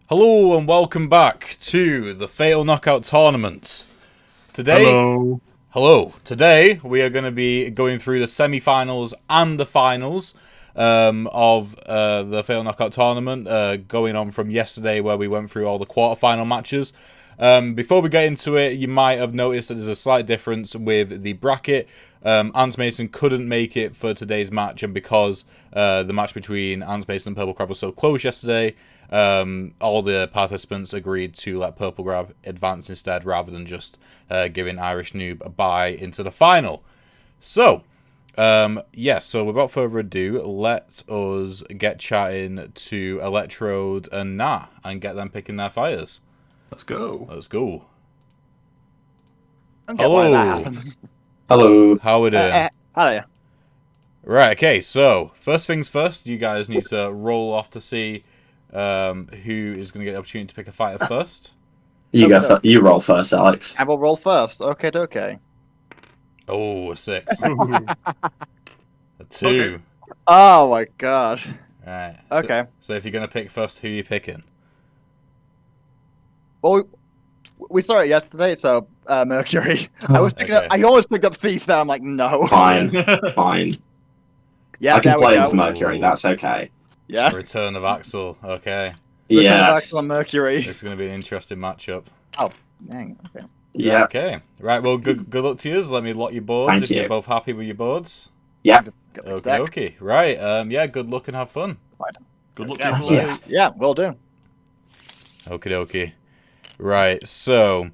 Hello and welcome back to the Fatal Knockout Tournament. Today we are going to be going through the semi-finals and the finals of the Fatal Knockout Tournament, going on from yesterday where we went through all the quarterfinal matches. Before we get into it, you might have noticed that there's a slight difference with the bracket. Ants Mason couldn't make it for today's match, and because the match between Ants Mason and Purple Crab was so close yesterday, all the participants agreed to let Purple Crab advance instead, rather than just giving Irish Noob a bye into the final. So, so without further ado, let us get chatting to Electrode and Nat and get them picking their fires. Let's go. Hello. Hello. How we doing? Hi. Right, okay, so, first things first, you guys need to roll off to see who is going to get the opportunity to pick a fighter first. You roll first, Alex. I will roll first. Okay. Oh, a 6. A 2. Okay. Oh my gosh. Right. Okay. So if you're going to pick first, who are you picking? Well, we saw it yesterday, so Mercury. I was picking Okay. up. I almost picked up Thief. There, I'm like, no. Fine. Yeah, I can there we play go. into Mercury. That's okay. Yeah. Return of Axel. Okay. Return of Yeah. Axel on Mercury. This is going to be an interesting matchup. Dang. Okay. Yeah. Okay. Right, well, good luck to you. Let me lock your boards Thank if you. you're both happy with your boards. Yeah. Got the Okay, deck. okay. Right, yeah, good luck and have fun. Good luck, Yeah. people. Yeah. Yeah, will do. Okie dokie. Right, so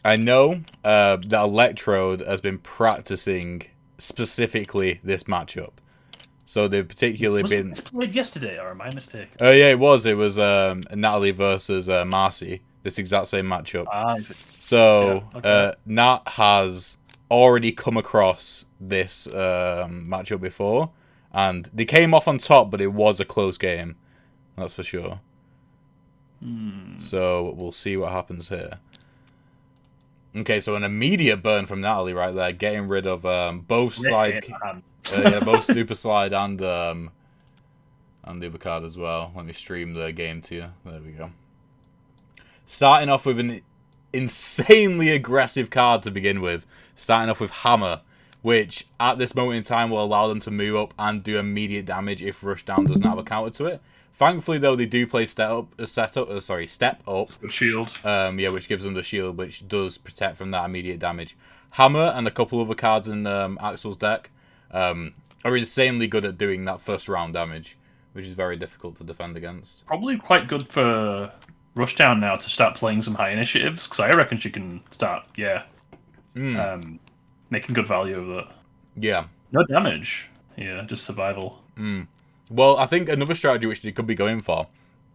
I know that Electrode has been practicing specifically this matchup. So they've particularly Was been... this played yesterday, or am I mistaken? Oh, yeah, it was. It was Natalie versus Marcy. This exact same matchup. Is it? So Yeah, okay. Nat has already come across this matchup before. And they came off on top, but it was a close game. That's for sure. So we'll see what happens here. Okay, so an immediate burn from Natalie right there, getting rid of both slide, both super slide and the other card as well. Let me stream the game to you. There we go. Starting off with an insanely aggressive card to begin with. Starting off with Hammer, which at this moment in time will allow them to move up and do immediate damage if Rushdown doesn't have a counter to it. Thankfully, though, they do play step up. Good shield. Which gives them the shield, which does protect from that immediate damage. Hammer and a couple other cards in Axel's deck are insanely good at doing that first round damage, which is very difficult to defend against. Probably quite good for Rushdown now to start playing some high initiatives, because I reckon she can start, making good value of that. Yeah. No damage. Yeah, just survival. Well, I think another strategy which they could be going for,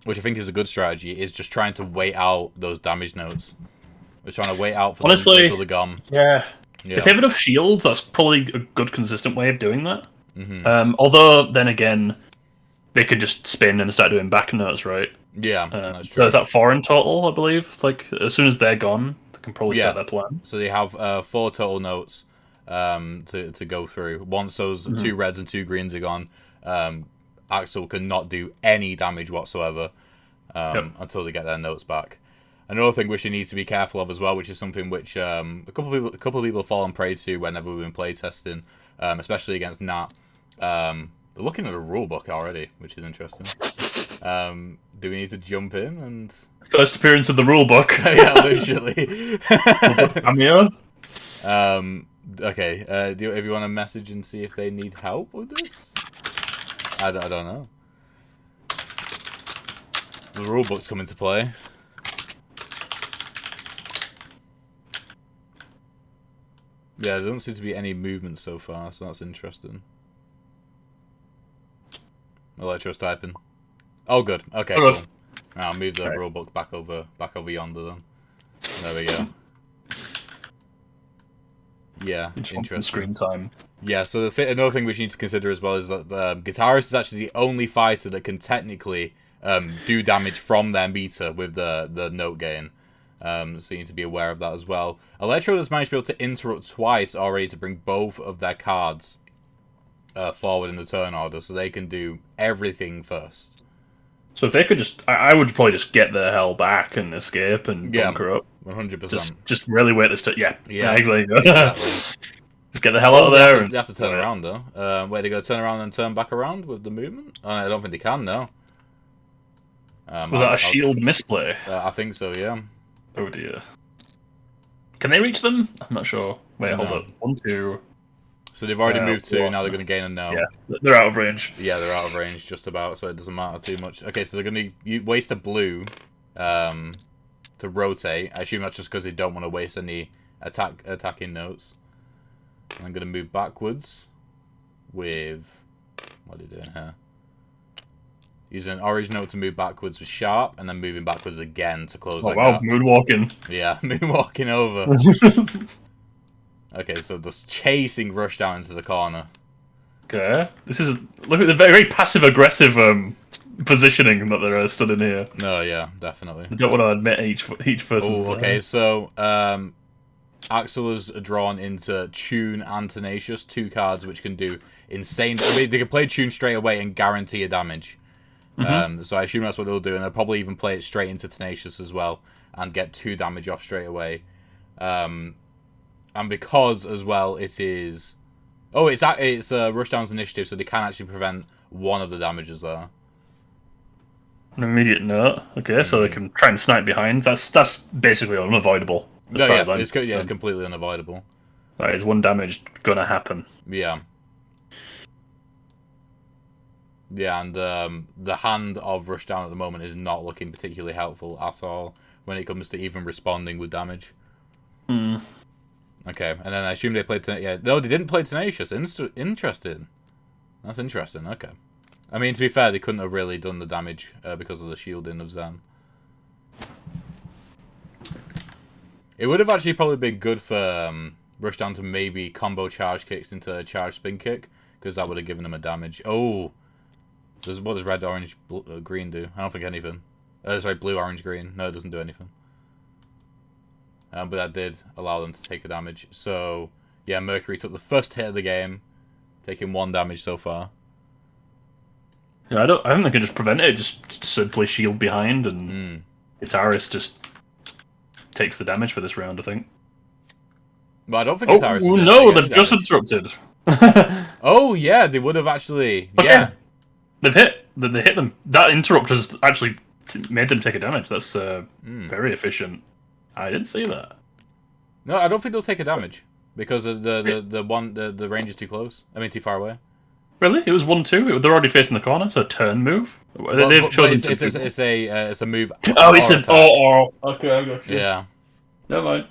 which I think is a good strategy, is just trying to wait out those damage notes. They're trying to wait out for them until they're gone. Yeah. Yeah. If they have enough shields, that's probably a good, consistent way of doing that. Although, then again, they could just spin and start doing back notes, right? Yeah, that's So true. is that 4 in total, I believe? Like, as soon as they're gone, they can probably start their plan. So they have 4 total notes to go through. Once those 2 reds and 2 greens are gone, Axel cannot do any damage whatsoever until they get their notes back. Another thing which they need to be careful of as well, which is something which a couple of people have fallen prey to whenever we've been playtesting, especially against Nat. They're looking at a rulebook already, which is interesting. Do we need to jump in and... First appearance of the rulebook. Yeah, literally. Cameo. Okay, if you want to message and see if they need help with this? I don't know. The rulebook's come into play. Yeah, there doesn't seem to be any movement so far, so that's interesting. Electro's typing. Oh, good. Okay, Good. cool. Now I'll move the rulebook back over yonder then. There we go. Yeah, interesting. Screen time. Yeah, so another thing we need to consider as well is that Guitarist is actually the only fighter that can technically do damage from their meter with the note gain. So you need to be aware of that as well. Electrode has managed to be able to interrupt twice already to bring both of their cards forward in the turn order, so they can do everything first. So if they could I would probably just get the hell back and escape and Yeah. bunker up. 100%. Just really wait this. Yeah, exactly. Exactly. Just get the hell out of there. They have to turn around though. Wait, they got to turn around and turn back around with the movement? I don't think they can. No. Was that a shield misplay? I think so. Yeah. Oh dear. Can they reach them? I'm not sure. Wait, hold up. 1, 2. So they've already moved 2. Now they're going to gain a no. Yeah, they're out of range. Yeah, they're out of range just about, so it doesn't matter too much. Okay, so they're going to waste a blue to rotate. I assume that's just because they don't want to waste any attacking notes. And I'm going to move backwards with... What are they doing here? Using an orange note to move backwards with sharp, and then moving backwards again to close that gap. Moonwalking. Yeah, moonwalking over. Okay, so just chasing Rush down into the corner. Okay. Look at the very passive-aggressive positioning that they're stood in here. No, yeah, definitely. I don't want to admit each person. Oh, okay, so Axel is drawn into Tune and Tenacious, 2 cards which can do insane... I mean, they can play Tune straight away and guarantee a damage. So I assume that's what they'll do, and they'll probably even play it straight into Tenacious as well, and get 2 damage off straight away. And because, as well, it is... Oh, it's Rushdown's initiative, so they can actually prevent one of the damages there. An immediate note. Okay, so they can try and snipe behind. That's basically unavoidable. No, yeah, it's completely unavoidable. That is 1 damage gonna happen. Yeah. Yeah, and the hand of Rushdown at the moment is not looking particularly helpful at all when it comes to even responding with damage. Okay, and then I assume they played... no, they didn't play Tenacious. Interesting. That's interesting, okay. I mean, to be fair, they couldn't have really done the damage because of the shielding of Zen. It would have actually probably been good for Rushdown to maybe combo charge kicks into a charge spin kick, because that would have given them a damage. Oh! What does red, orange, green do? I don't think anything. Sorry, blue, orange, green. No, it doesn't do anything. But that did allow them to take a damage. So, yeah, Mercury took the first hit of the game, taking 1 damage so far. Yeah, I don't think they can just prevent it. Just simply shield behind, and Guitarist just takes the damage for this round, I think. But I don't think Guitarist... Oh, no, they've just interrupted. Oh, yeah, they would have actually... Okay. Yeah. They hit them. That interrupt has actually made them take a damage. That's very efficient. I didn't see that. No, I don't think they'll take a damage because the range is too close. I mean, too far away. Really? It was 1-2. They're already facing the corner, so a turn move. They've chosen. It's a move. Oh, it's an Okay, I got you. Yeah. Never mind.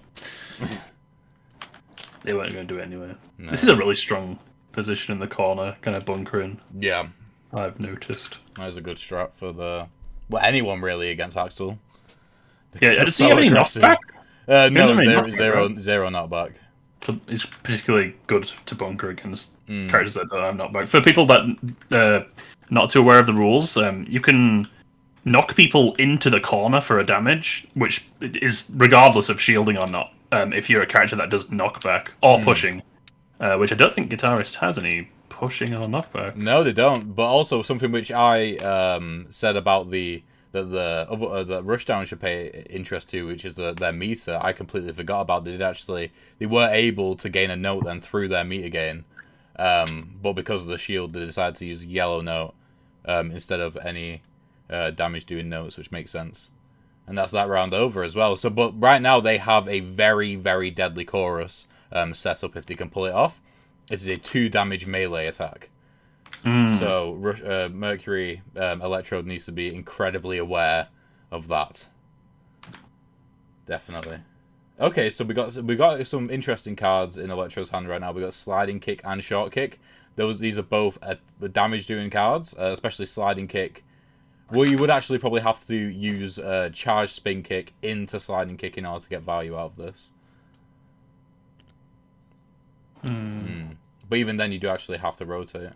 They weren't going to do it anyway. No. This is a really strong position in the corner, kind of bunkering. Yeah. I've noticed. That was a good strat for anyone really against Axel. Yeah, I just see any knockback. No, zero knockback. So it's particularly good to bunker against characters that don't have knockback. For people that not too aware of the rules, you can knock people into the corner for a damage, which is regardless of shielding or not. If you're a character that does knockback or pushing, which I don't think Guitarist has any pushing or knockback. No, they don't. But also something which I said about that Rushdown should pay interest to, which is their meter. I completely forgot about. They were able to gain a note then through their meter gain, but because of the shield, they decided to use a yellow note instead of any damage doing notes, which makes sense. And that's that round over as well. So, but right now they have a very, very deadly chorus set up if they can pull it off. It is a 2 damage melee attack. So Mercury Electrode needs to be incredibly aware of that. Definitely. Okay, so we got some interesting cards in Electrode's hand right now. We got Sliding Kick and Short Kick. These are both damage doing cards, especially Sliding Kick. Well, you would actually probably have to use Charge Spin Kick into Sliding Kick in order to get value out of this. But even then, you do actually have to rotate.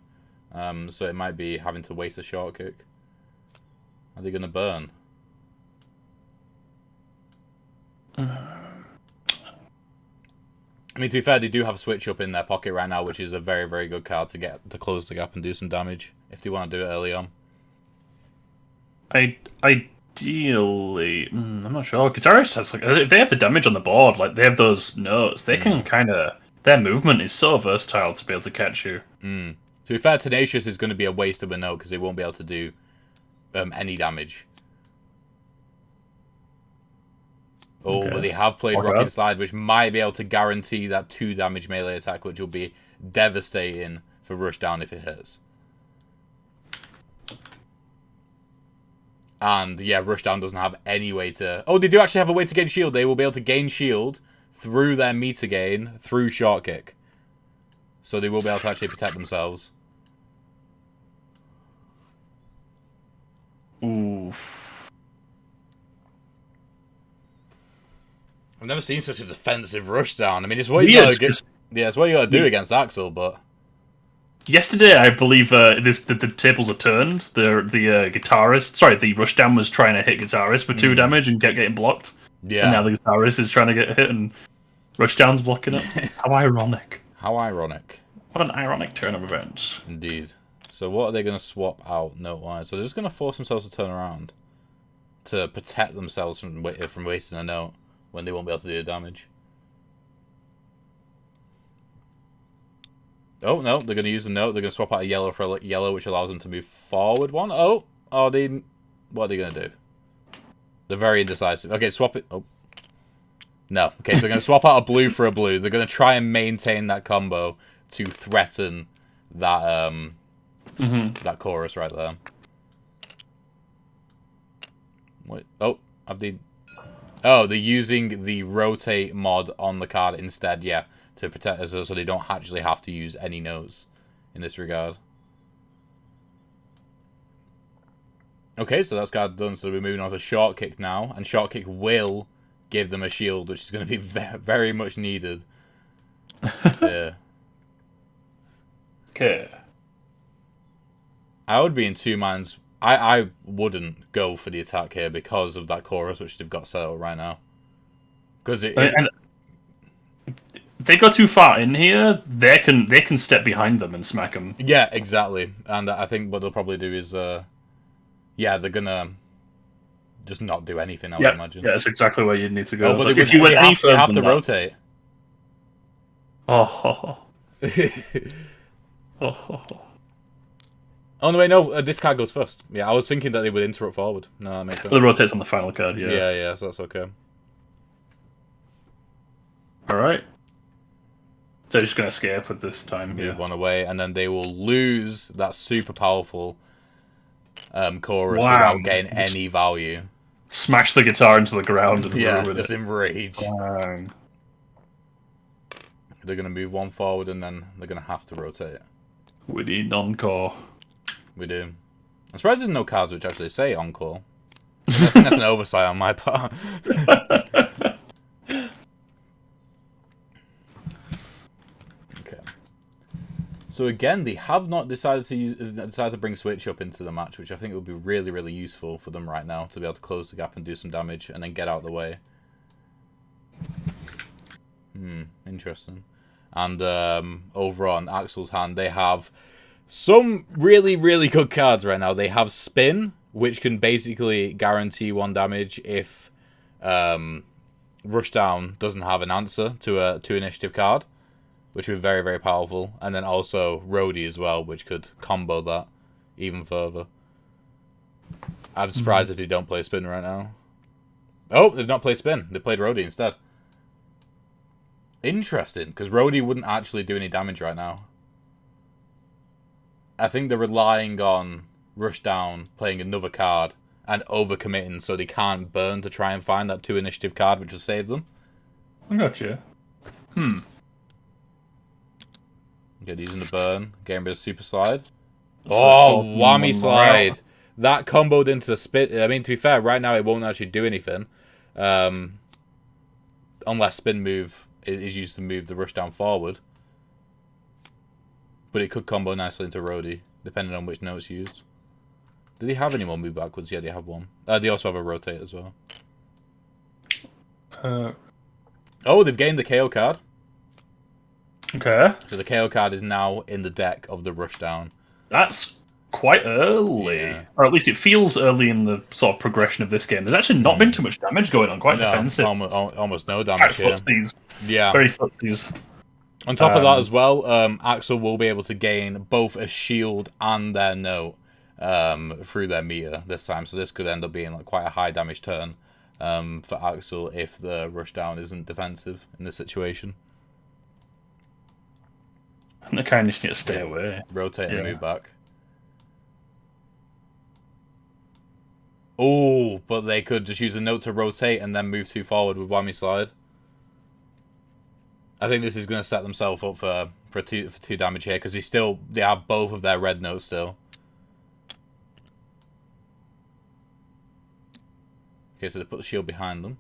So it might be having to waste a short kick. Are they going to burn? I mean, to be fair, they do have a switch up in their pocket right now, which is a very, very good card to get to close the gap and do some damage if they want to do it early on. Ideally, I'm not sure. Guitarist has like if they have the damage on the board, like they have those notes, they can kind of their movement is so versatile to be able to catch you. To be fair, Tenacious is going to be a waste of a note because they won't be able to do any damage. Oh, Okay. but they have played Rocking Slide, which might be able to guarantee that 2 damage melee attack, which will be devastating for Rushdown if it hits. And yeah, Rushdown doesn't have any way to... Oh, they do actually have a way to gain shield. They will be able to gain shield through their meter gain, through Short Kick. So they will be able to actually protect themselves. Oof. I've never seen such a defensive Rushdown. I mean, it's what you gotta get... Yeah, it's what you gotta do against Axel, but... Yesterday, I believe the tables are turned. The guitarist, sorry, the Rushdown was trying to hit guitarist for 2 damage and kept getting blocked. Yeah. And now the guitarist is trying to get hit and Rushdown's blocking it. How ironic. How ironic. What an ironic turn of events. Indeed. So what are they going to swap out note-wise? So they're just going to force themselves to turn around to protect themselves from wasting a note when they won't be able to do the damage. Oh, no, they're going to use the note. They're going to swap out a yellow for a yellow, which allows them to move forward one. Oh, what are they going to do? They're very indecisive. Okay, swap it. Oh. No. Okay, so they're going to swap out a blue for a blue. They're going to try and maintain that combo to threaten that that chorus right there. Wait. Oh, have they... Oh, they're using the rotate mod on the card instead, yeah, to protect us, so they don't actually have to use any notes in this regard. Okay, so that's card done, so we're moving on to Short Kick now, and Short Kick will give them a shield, which is going to be very much needed. Yeah. Okay. I would be in 2 minds. I wouldn't go for the attack here because of that chorus, which they've got set up right now. Because if they go too far in here, they can step behind them and smack them. Yeah, exactly. And I think what they'll probably do is, yeah, they're gonna just not do anything. I would imagine. Yeah, that's exactly where you need to go. Oh, but if you went any further, they have to rotate. Oh. Oh no, wait, no. This card goes first. Yeah, I was thinking that they would interrupt forward. No, that makes sense. It rotates on the final card. Yeah. Yeah. So that's okay. All right. So they're just gonna escape at this time. Move one away, and then they will lose that super powerful chorus without getting any value. Smash the guitar into the ground and just enrage. Wow. They're gonna move one forward, and then they're gonna have to rotate. We need encore. We do. I'm surprised there's no cards which actually say encore. I think that's an oversight on my part. Okay. So again, they have not decided to bring Switch up into the match, which I think would be really, really useful for them right now to be able to close the gap and do some damage and then get out of the way. Interesting. And over on Axel's hand, they have some really, really good cards right now. They have Spin, which can basically guarantee 1 damage if Rushdown doesn't have an answer to a 2 initiative card, which would be very, very powerful. And then also Roadie as well, which could combo that even further. I'm surprised if they don't play Spin right now. Oh, they've not played Spin. They played Roadie instead. Interesting, because Roadie wouldn't actually do any damage right now. I think they're relying on Rushdown playing another card and overcommitting so they can't burn to try and find that 2 initiative card which will save them. I gotcha. Good, using the burn, getting a bit of super slide. Oh, whammy slide! That comboed into spin. I mean, to be fair, right now it won't actually do anything. Unless spin move is used to move the Rushdown forward. But it could combo nicely into Roadie, depending on which note's used. Did he have any more move backwards? Yeah, they have one. They also have a rotate as well. Oh, they've gained the KO card. Okay. So the KO card is now in the deck of the Rushdown. That's quite early, or at least it feels early in the sort of progression of this game. There's actually not been too much damage going on. Quite defensive. Almost no damage here. Yeah, very footsies. On top of that as well, Axel will be able to gain both a shield and their note through their meter this time. So this could end up being like quite a high damage turn for Axel if the rushdown isn't defensive in this situation. And they kind of just need to stay away. Rotate and move back. Oh, but they could just use a note to rotate and then move 2 forward with whammy slide. I think this is going to set themselves up for two damage here because they have both of their red notes still. Okay, so they put the shield behind them.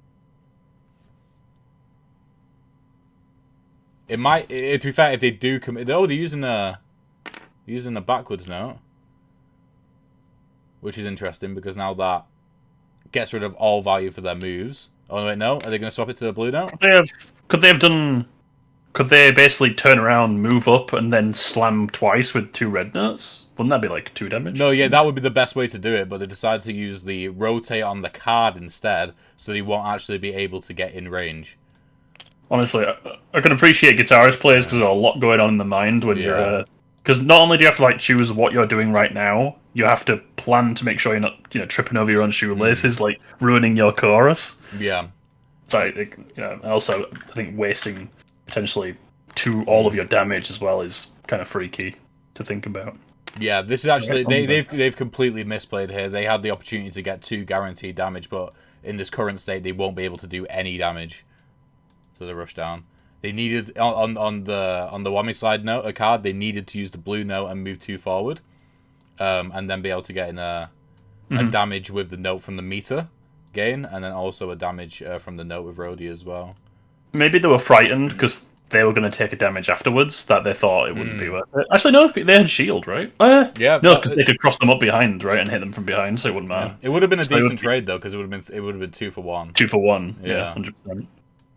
It might, to be fair, if they do commit. Oh, they're using a backwards note, which is interesting because now that gets rid of all value for their moves. Oh wait, no, are they going to swap it to the blue note? Could they basically turn around, move up, and then slam twice with 2 red notes? Wouldn't that be like 2 damage? No, yeah, that would be the best way to do it, but they decided to use the rotate on the card instead, so they won't actually be able to get in range. Honestly, I can appreciate guitarist players because there's a lot going on in the mind when you're... Because not only do you have to like choose what you're doing right now, you have to plan to make sure you're not tripping over your own shoelaces, like ruining your chorus. Yeah. So, and also, I think wasting potentially all of your damage as well is kind of freaky to think about. Yeah, this is actually they've completely misplayed here. They had the opportunity to get 2 guaranteed damage, but in this current state, they won't be able to do any damage to the rushdown. They needed on the whammy slide note a card. They needed to use the blue note and move 2 forward, and then be able to get in a damage with the note from the meter gain, and then also a damage from the note with Rhodey as well. Maybe they were frightened because they were going to take a damage afterwards that they thought it wouldn't be worth it. Actually, no, they had shield, right? Yeah, no, because they could cross them up behind, right, and hit them from behind, so it wouldn't matter. Yeah. It would have been a decent trade though, because it would have been 2 for 1. 2 for 1, yeah, 100%.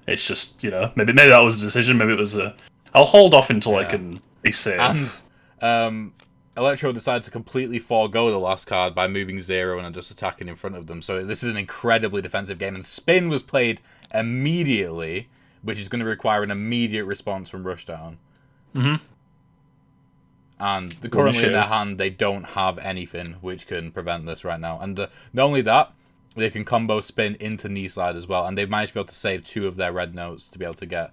It's just maybe that was a decision. Maybe it was I'll hold off until I can be safe. And Electro decided to completely forego the last card by moving 0 and just attacking in front of them. So this is an incredibly defensive game, and Spin was played immediately, which is going to require an immediate response from Rushdown. And currently in their hand, they don't have anything which can prevent this right now. And not only that, they can combo Spin into knee slide as well, and they've managed to be able to save 2 of their red notes to be able to get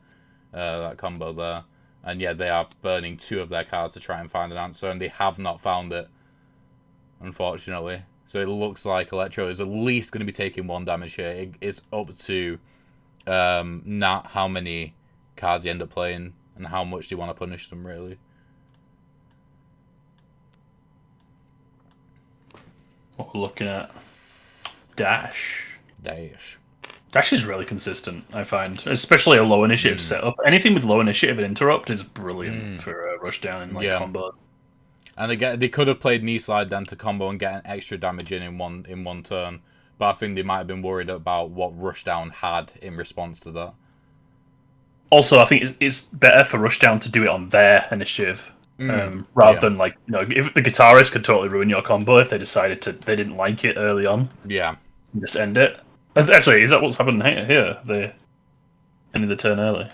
that combo there. And yeah, they are burning 2 of their cards to try and find an answer, and they have not found it, unfortunately. So it looks like Electro is at least going to be taking 1 damage here. It is up to Nat how many cards you end up playing and how much do you want to punish them, really. What we're looking at. Dash is really consistent, I find, especially a low initiative setup. Anything with low initiative and interrupt is brilliant for rushdown and combos. And they could have played knee slide then to combo and get an extra damage in one turn, but I think they might have been worried about what rushdown had in response to that. Also, I think it's better for rushdown to do it on their initiative. Rather than if the guitarist could totally ruin your combo if they decided they didn't like it early on. Yeah, just end it. Actually, is that what's happened here? They ended the turn early.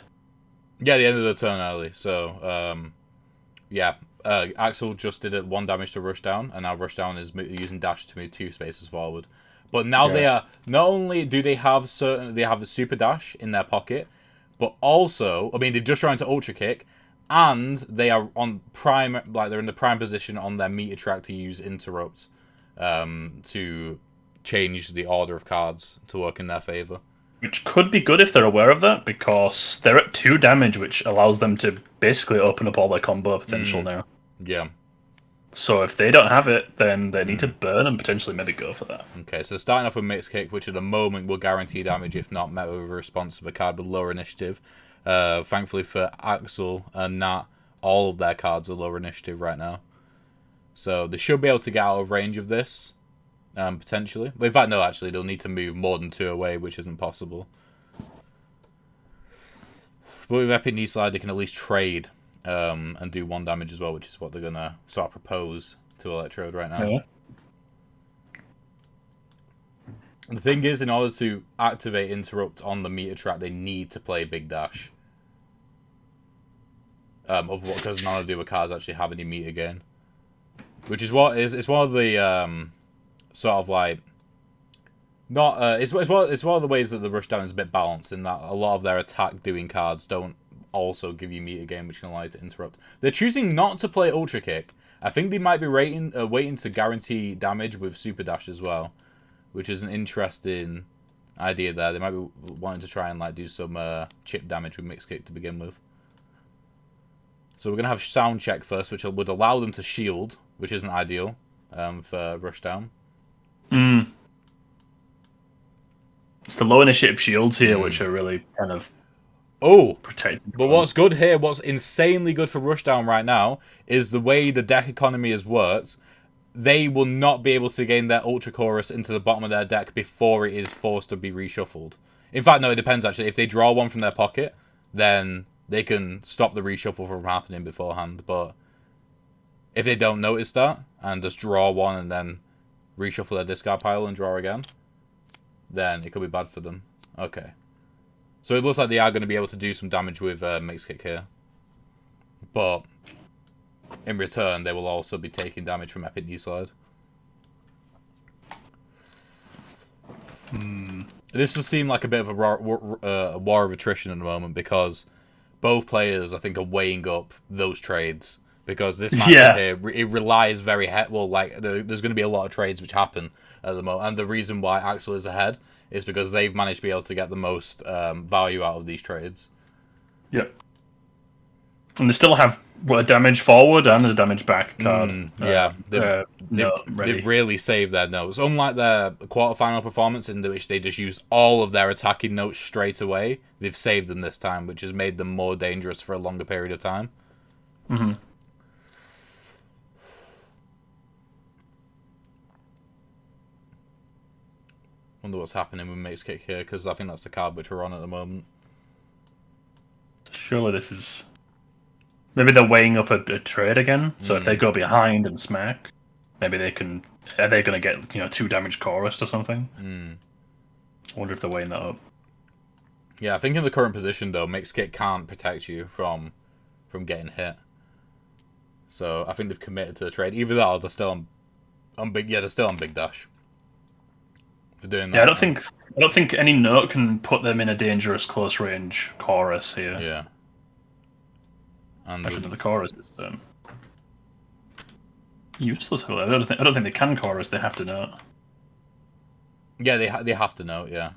Yeah, they ended the turn early. So Axel just did 1 damage to Rushdown, and now Rushdown is using dash to move 2 spaces forward. But now they are not only do they have the super dash in their pocket, but also they're just trying to ultra kick. And they are on prime, they're in the prime position on their meter track to use interrupt to change the order of cards to work in their favor. Which could be good if they're aware of that, because they're at 2 damage, which allows them to basically open up all their combo potential now. Yeah. So if they don't have it, then they need to burn and potentially maybe go for that. Okay, so starting off with Mixed Kick, which at the moment will guarantee damage if not met with a response of a card with lower initiative. Thankfully for Axel and Nat, all of their cards are lower initiative right now. So they should be able to get out of range of this, potentially. But in fact, no, actually, they'll need to move more than 2 away, which isn't possible. But with Epic Knee Slide, they can at least trade and do 1 damage as well, which is what they're going to sort of propose to Electrode right now. Yeah. The thing is, in order to activate Interrupt on the meter track, they need to play Big Dash. Because none of the other cards actually have any meter gain. Which is what is it's one of the sort of like it's one of the ways that the Rushdown is a bit balanced in that a lot of their attack doing cards don't also give you meter gain, which can allow you to interrupt. They're choosing not to play Ultra Kick. I think they might be waiting to guarantee damage with Super Dash as well, which is an interesting idea there. They might be wanting to try and like do some chip damage with Mixed Kick to begin with. So we're going to have Sound Check first, which would allow them to shield, which isn't ideal for Rushdown. It's the low initiative shields here, which are really kind of protected. But what's good here, what's insanely good for Rushdown right now, is the way the deck economy has worked. They will not be able to gain their Ultra Chorus into the bottom of their deck before it is forced to be reshuffled. In fact, no, it depends actually. If they draw one from their pocket, then they can stop the reshuffle from happening beforehand. But if they don't notice that and just draw one and then reshuffle their discard pile and draw again, then it could be bad for them. Okay. So it looks like they are going to be able to do some damage with Mixed Kick here. But in return, they will also be taking damage from Epic Knee Slide. This does seem like a bit of a war of attrition at the moment because both players, I think, are weighing up those trades. Because this matchup here, it relies very well. Like there's going to be a lot of trades which happen at the moment, and the reason why Axel is ahead is because they've managed to be able to get the most value out of these trades. Yep. And they still have a damage forward and a damage back card. They've really saved their notes. Unlike their quarterfinal performance, in which they just used all of their attacking notes straight away, they've saved them this time, which has made them more dangerous for a longer period of time. Mm-hmm. Wonder what's happening with Mixed Kick here, because I think that's the card which we're on at the moment. Surely this is... Maybe they're weighing up a trade again, so if they go behind and smack, maybe they can... Are they going to get 2 damage chorus or something? I wonder if they're weighing that up. Yeah, I think in the current position, though, Mixed Kick can't protect you from getting hit. So I think they've committed to the trade. Either that or they're still on Big... Yeah, they're still on Big Dash. Doing that. Yeah, I don't think any note can put them in a dangerous close range chorus here. Yeah. And actually, the chorus is useless. I don't think they can chorus. They have to note. Yeah, they have to note. Yeah.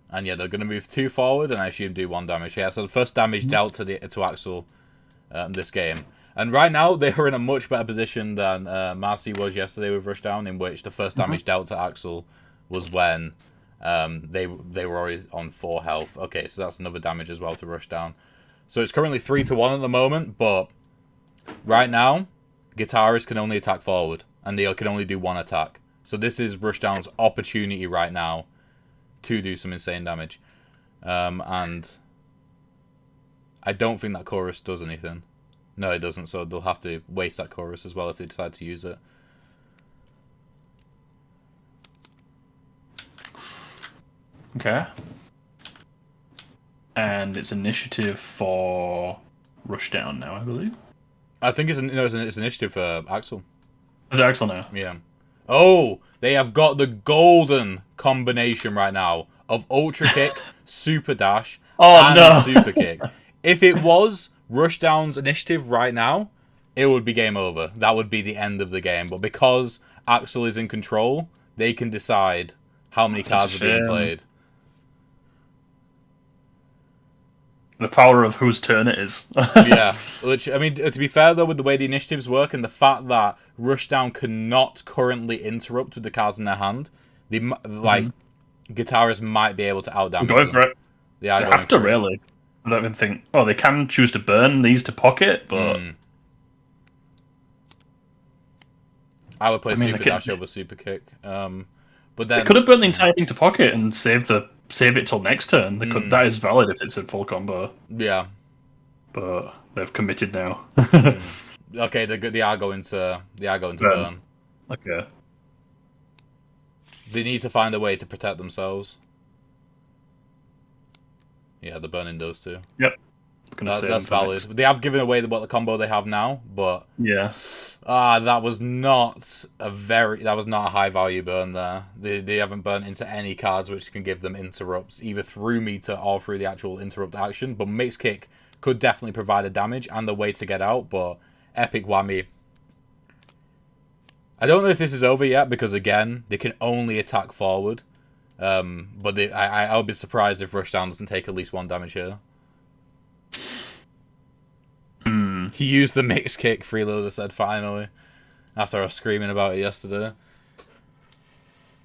And yeah, they're going to move 2 forward, and I assume do 1 damage. Yeah, so the first damage dealt to Axel this game. And right now, they are in a much better position than Marcy was yesterday with Rushdown, in which the first damage dealt to Axel was when they were already on 4 health. Okay, so that's another damage as well to Rushdown. So it's currently 3-1 at the moment, but right now, Guitarist can only attack forward, and they can only do 1 attack. So this is Rushdown's opportunity right now to do some insane damage. And I don't think that chorus does anything. No, it doesn't, so they'll have to waste that chorus as well if they decide to use it. Okay. And it's initiative for Rushdown now, I believe. I think it's initiative for Axel. Is it Axel now? Yeah. Oh, they have got the golden combination right now of Ultra Kick, Super Dash, and Super Kick. If it was Rushdown's initiative right now, it would be game over. That would be the end of the game. But because Axel is in control, they can decide how many cards are being played. The power of whose turn it is. Yeah. Which, I mean, to be fair, though, with the way the initiatives work and the fact that Rushdown cannot currently interrupt with the cards in their hand, they, Guitarists might be able to outdamage Going for it. They have to, really. I don't even think... Oh, they can choose to burn these to pocket, but... I would play Super Dash over Super Kick. But then... They could have burned the entire thing to pocket and save it till next turn. They could. That is valid if it's a full combo. Yeah. But they've committed now. Okay, they are going to burn. Okay. They need to find a way to protect themselves. Yeah, they're burning those two. Yep. That's valid. They have given away what the combo they have now, but yeah, that was not a high value burn there. They haven't burnt into any cards which can give them interrupts, either through meter or through the actual interrupt action. But Mixed Kick could definitely provide a damage and the way to get out, but Epic Whammy, I don't know if this is over yet, because again, they can only attack forward. But I would be surprised if Rushdown doesn't take at least 1 damage here. He used the Mixed Kick, Freeloader said finally, after I was screaming about it yesterday.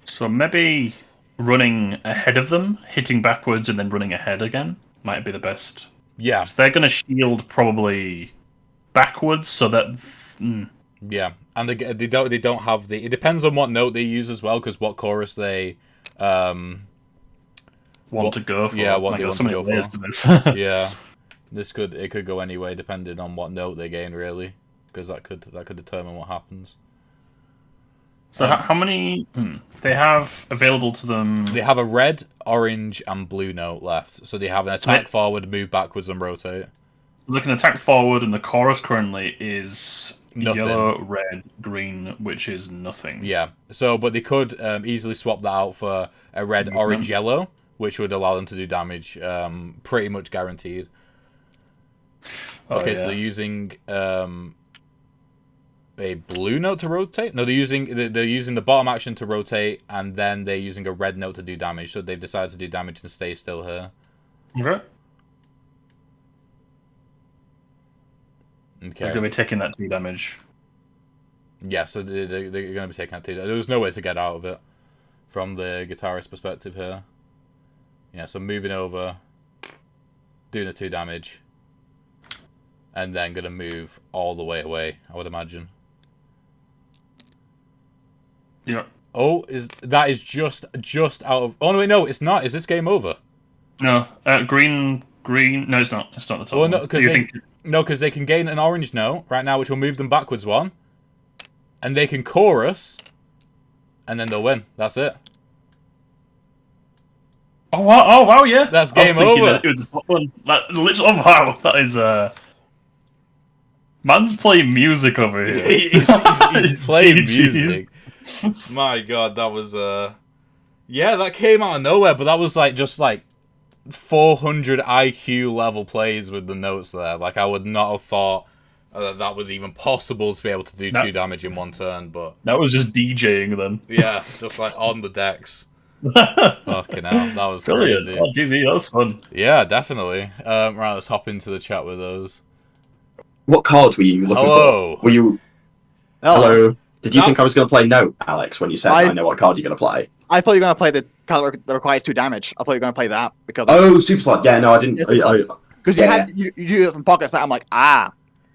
So maybe running ahead of them, hitting backwards and then running ahead again might be the best. Yeah. So they're going to shield probably backwards so that... Yeah, and they don't have the... It depends on what note they use as well, because what chorus they... want to go for. Yeah, what they want to go for. To this. Yeah. It could go anyway, depending on what note they gain, really, because that could determine what happens. So how many they have available to them? They have a red, orange, and blue note left. So they have an attack forward, move backwards, and rotate. They can attack forward, and the chorus currently is nothing. Yellow, red, green, which is nothing. Yeah. So, but they could easily swap that out for a red, orange, yellow, which would allow them to do damage, pretty much guaranteed. Okay, so they're using a blue note to rotate. No, they're using the bottom action to rotate, and then they're using a red note to do damage. So they've decided to do damage and stay still here. Okay. Okay. They're going to be taking that 2 damage. Yeah, so they're going to be taking that 2. There was no way to get out of it from the guitarist perspective here. Yeah, so moving over, doing the 2 damage. And then going to move all the way away, I would imagine. Yeah. Oh, that is just out of... Oh, no, wait, no, it's not. Is this game over? No. Green... No, it's not. It's not the top well, one. No, because they can gain an orange note right now, which will move them backwards 1. And they can chorus. And then they'll win. That's it. Oh, wow, yeah. That's game over. It was the top one. Literally, wow. That is... Man's playing music over here. he's playing music. My God, that was yeah, that came out of nowhere, but that was just 400 IQ level plays with the notes there. Like, I would not have thought that was even possible to be able to do 2 damage in 1 turn. But that was just DJing then. Yeah, just on the decks. Fucking hell, that was brilliant. Crazy. Oh, GZ, that was fun. Yeah, definitely. Right, let's hop into the chat with those. What cards were you looking for? Were you... Hello? Did you think I was going to play Note, Alex, when you said I know what card you're going to play? I thought you were going to play the card that requires 2 damage. I thought you were going to play that because... Oh, Super Slot. Yeah, no, I didn't... Because you drew it from pocket, so I'm like,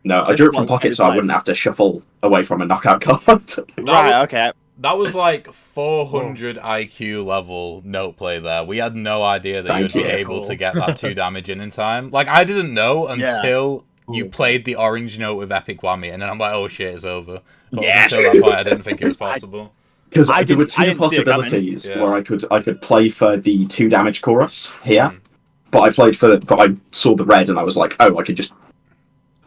No, I drew it from pocket so I wouldn't have to shuffle away from a knockout card. Right, okay. That was 400 IQ level note play there. We had no idea that you'd be able to get that 2 damage in time. I didn't know until you played the orange note with Epic Whammy, and then I'm like, oh shit, it's over. But until that point, I didn't think it was possible. Because there were 2 possibilities where I could play for the 2 damage chorus here, but I saw the red and I was like, oh, I could just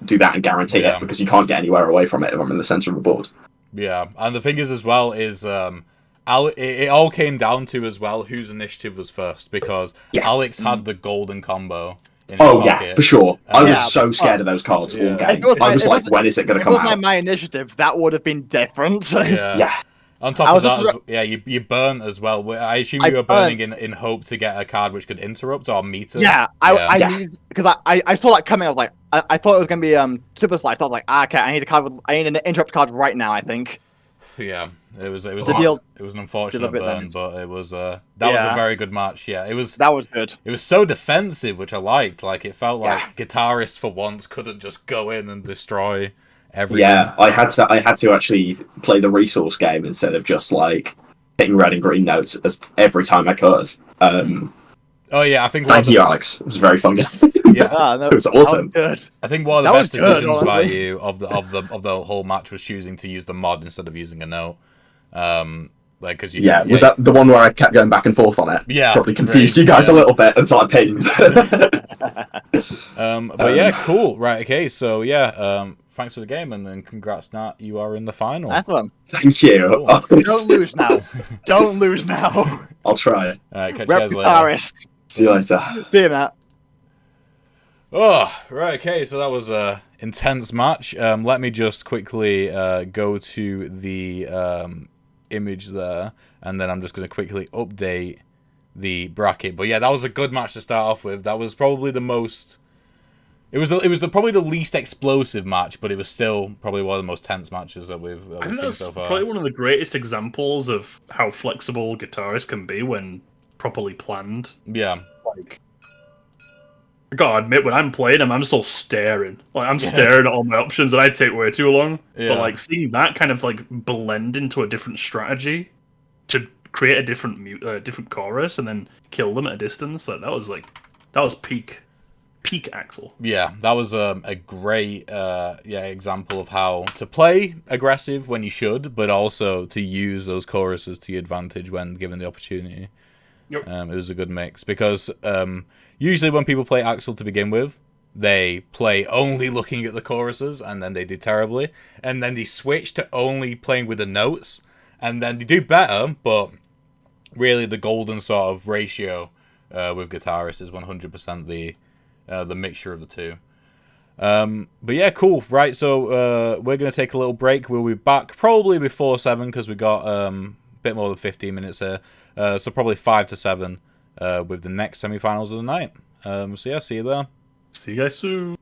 do that and guarantee it, because you can't get anywhere away from it if I'm in the center of the board. Yeah, and the thing is as well is it all came down to as well whose initiative was first, because Alex had the golden combo. Oh yeah, for sure. I was so scared of those cards all game. I was like, when is it going to come out? If it was my initiative, that would have been different. Yeah. On top of that, you burn as well. I assume you were burning in hope to get a card which could interrupt or meter. Yeah, I needed, because I saw that coming. I was like, I thought it was going to be Super Slice. I was like, okay, I need an interrupt card right now, I think. Yeah, it was an unfortunate burn, but it was that was a very good match. Yeah, that was good. It was so defensive, which I liked. It felt like guitarists for once couldn't just go in and destroy everything. Yeah, I had to actually play the resource game instead of just hitting red and green notes every time I could. Oh yeah, I think. Thank you, Alex. It was a very fun game. Yeah, it was awesome. That was good. I think one of the best decisions by you of the whole match was choosing to use the mod instead of using a note. Like, because was that the one where I kept going back and forth on it? Yeah, probably confused you guys a little bit until I pinged. But yeah, cool. Right, okay, so yeah, thanks for the game, and then congrats, Nat. You are in the final. That's one. Thank you. Cool. Don't lose now. Don't lose now. I'll try. Alright, catch you guys later. See you later. See you, Nat. Oh, right, okay, so that was a intense match. Let me just quickly go to the image there, and then I'm just going to quickly update the bracket. But yeah, that was a good match to start off with. That was probably the most... It was probably the least explosive match, but it was still probably one of the most tense matches that we've seen so far. Probably one of the greatest examples of how flexible guitarists can be when properly planned. Yeah. Like, I gotta admit, when I'm playing them, I'm still staring. Like, I'm staring at all my options, and I take way too long. Yeah. But like seeing that kind of like blend into a different strategy to create a different chorus and then kill them at a distance, that was peak Axel. Yeah, that was a great example of how to play aggressive when you should, but also to use those choruses to your advantage when given the opportunity. Yep. It was a good mix because usually when people play Axel to begin with, they play only looking at the choruses and then they do terribly, and then they switch to only playing with the notes, and then they do better, but really the golden sort of ratio with guitarists is 100% the mixture of the two. But yeah, cool. Right, so we're going to take a little break. We'll be back probably before 7 because we got a bit more than 15 minutes here. So probably 5 to 7 with the next semi-finals of the night. So yeah, see you there. See you guys soon.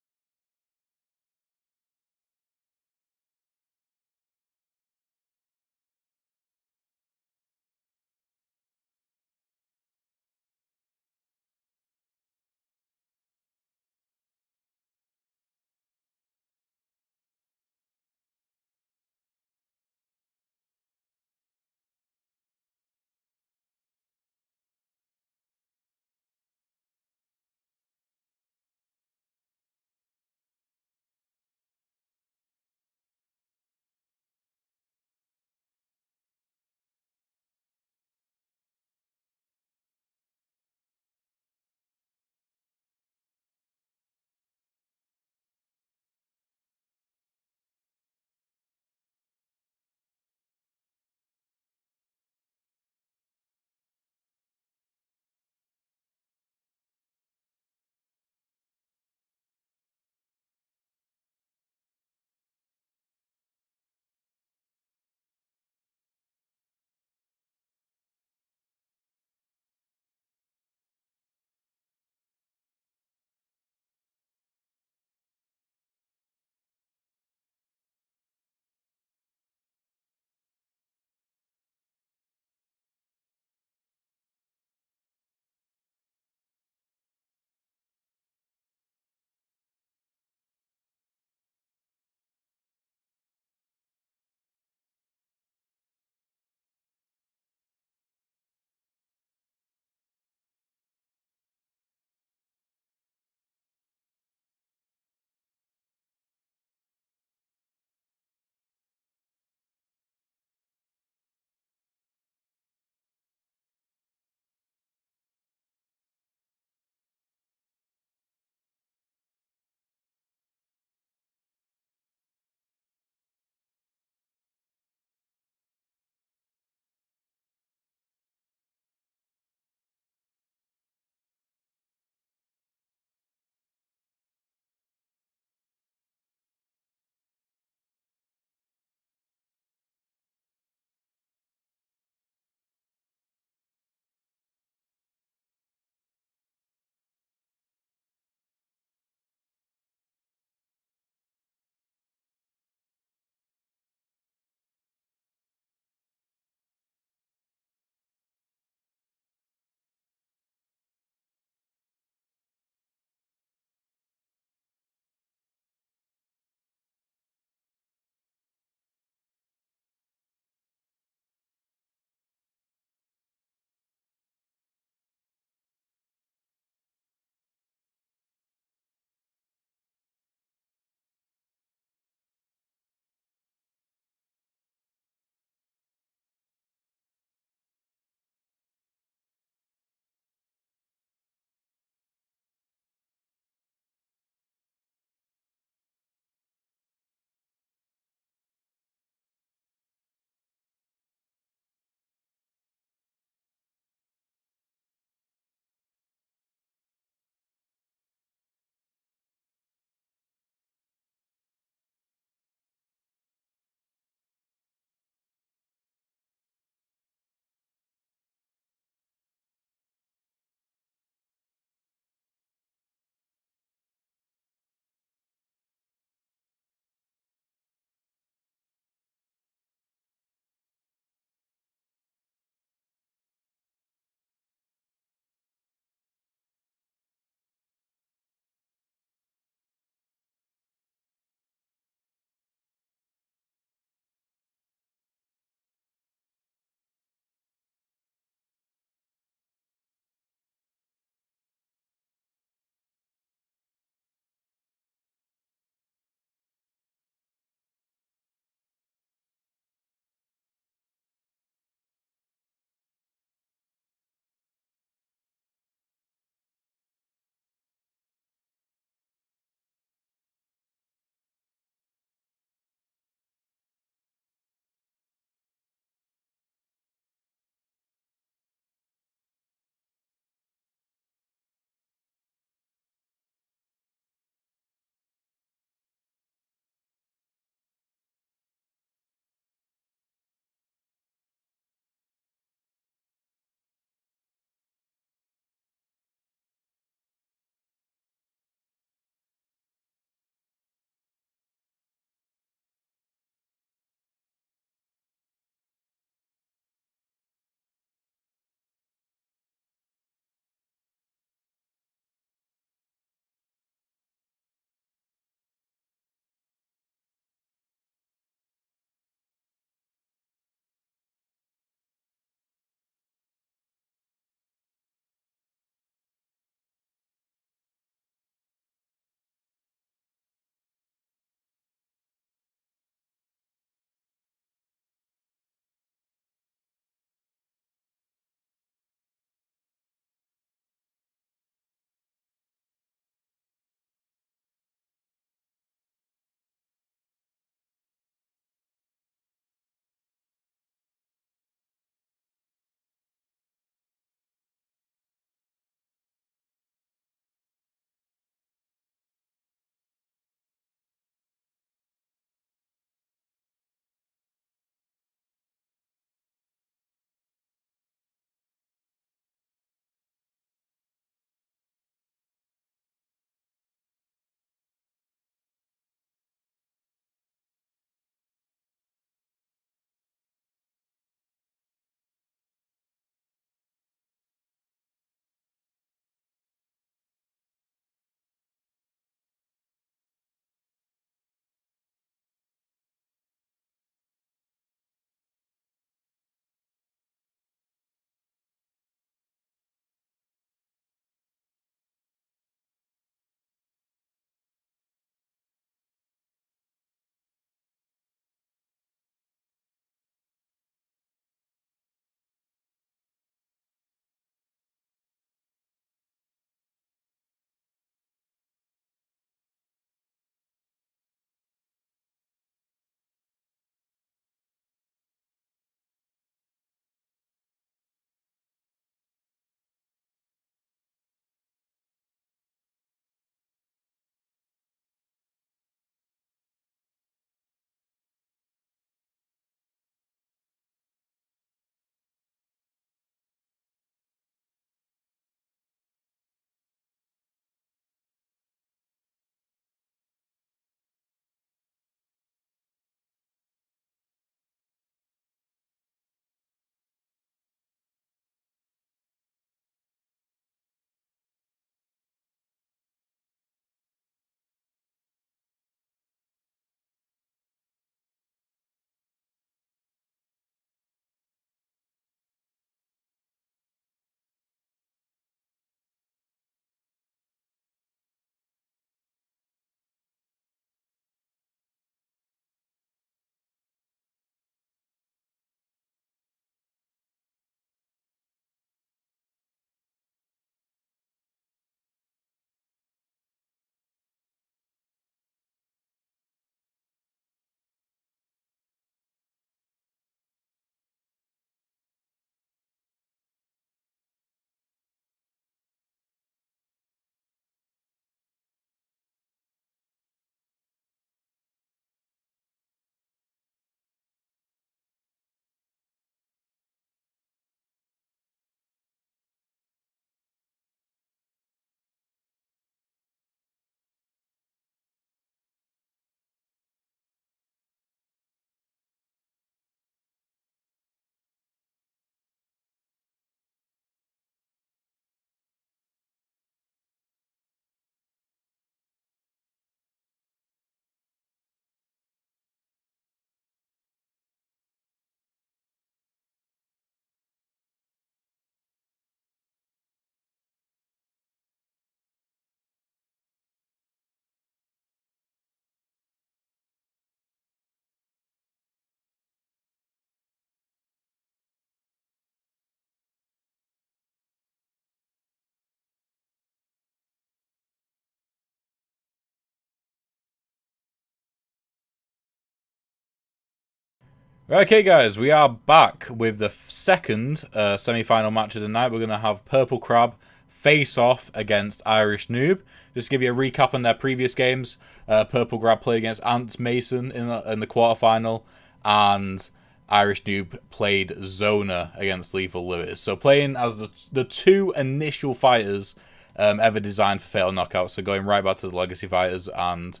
Okay, guys, we are back with the second semi-final match of the night. We're going to have Purple Crab face off against Irish Noob. Just to give you a recap on their previous games. Purple Crab played against Ants Mason in the quarterfinal, and Irish Noob played Zona against Lethal Lewis. So playing as the two initial fighters ever designed for Fatal Knockout. So going right back to the Legacy fighters. And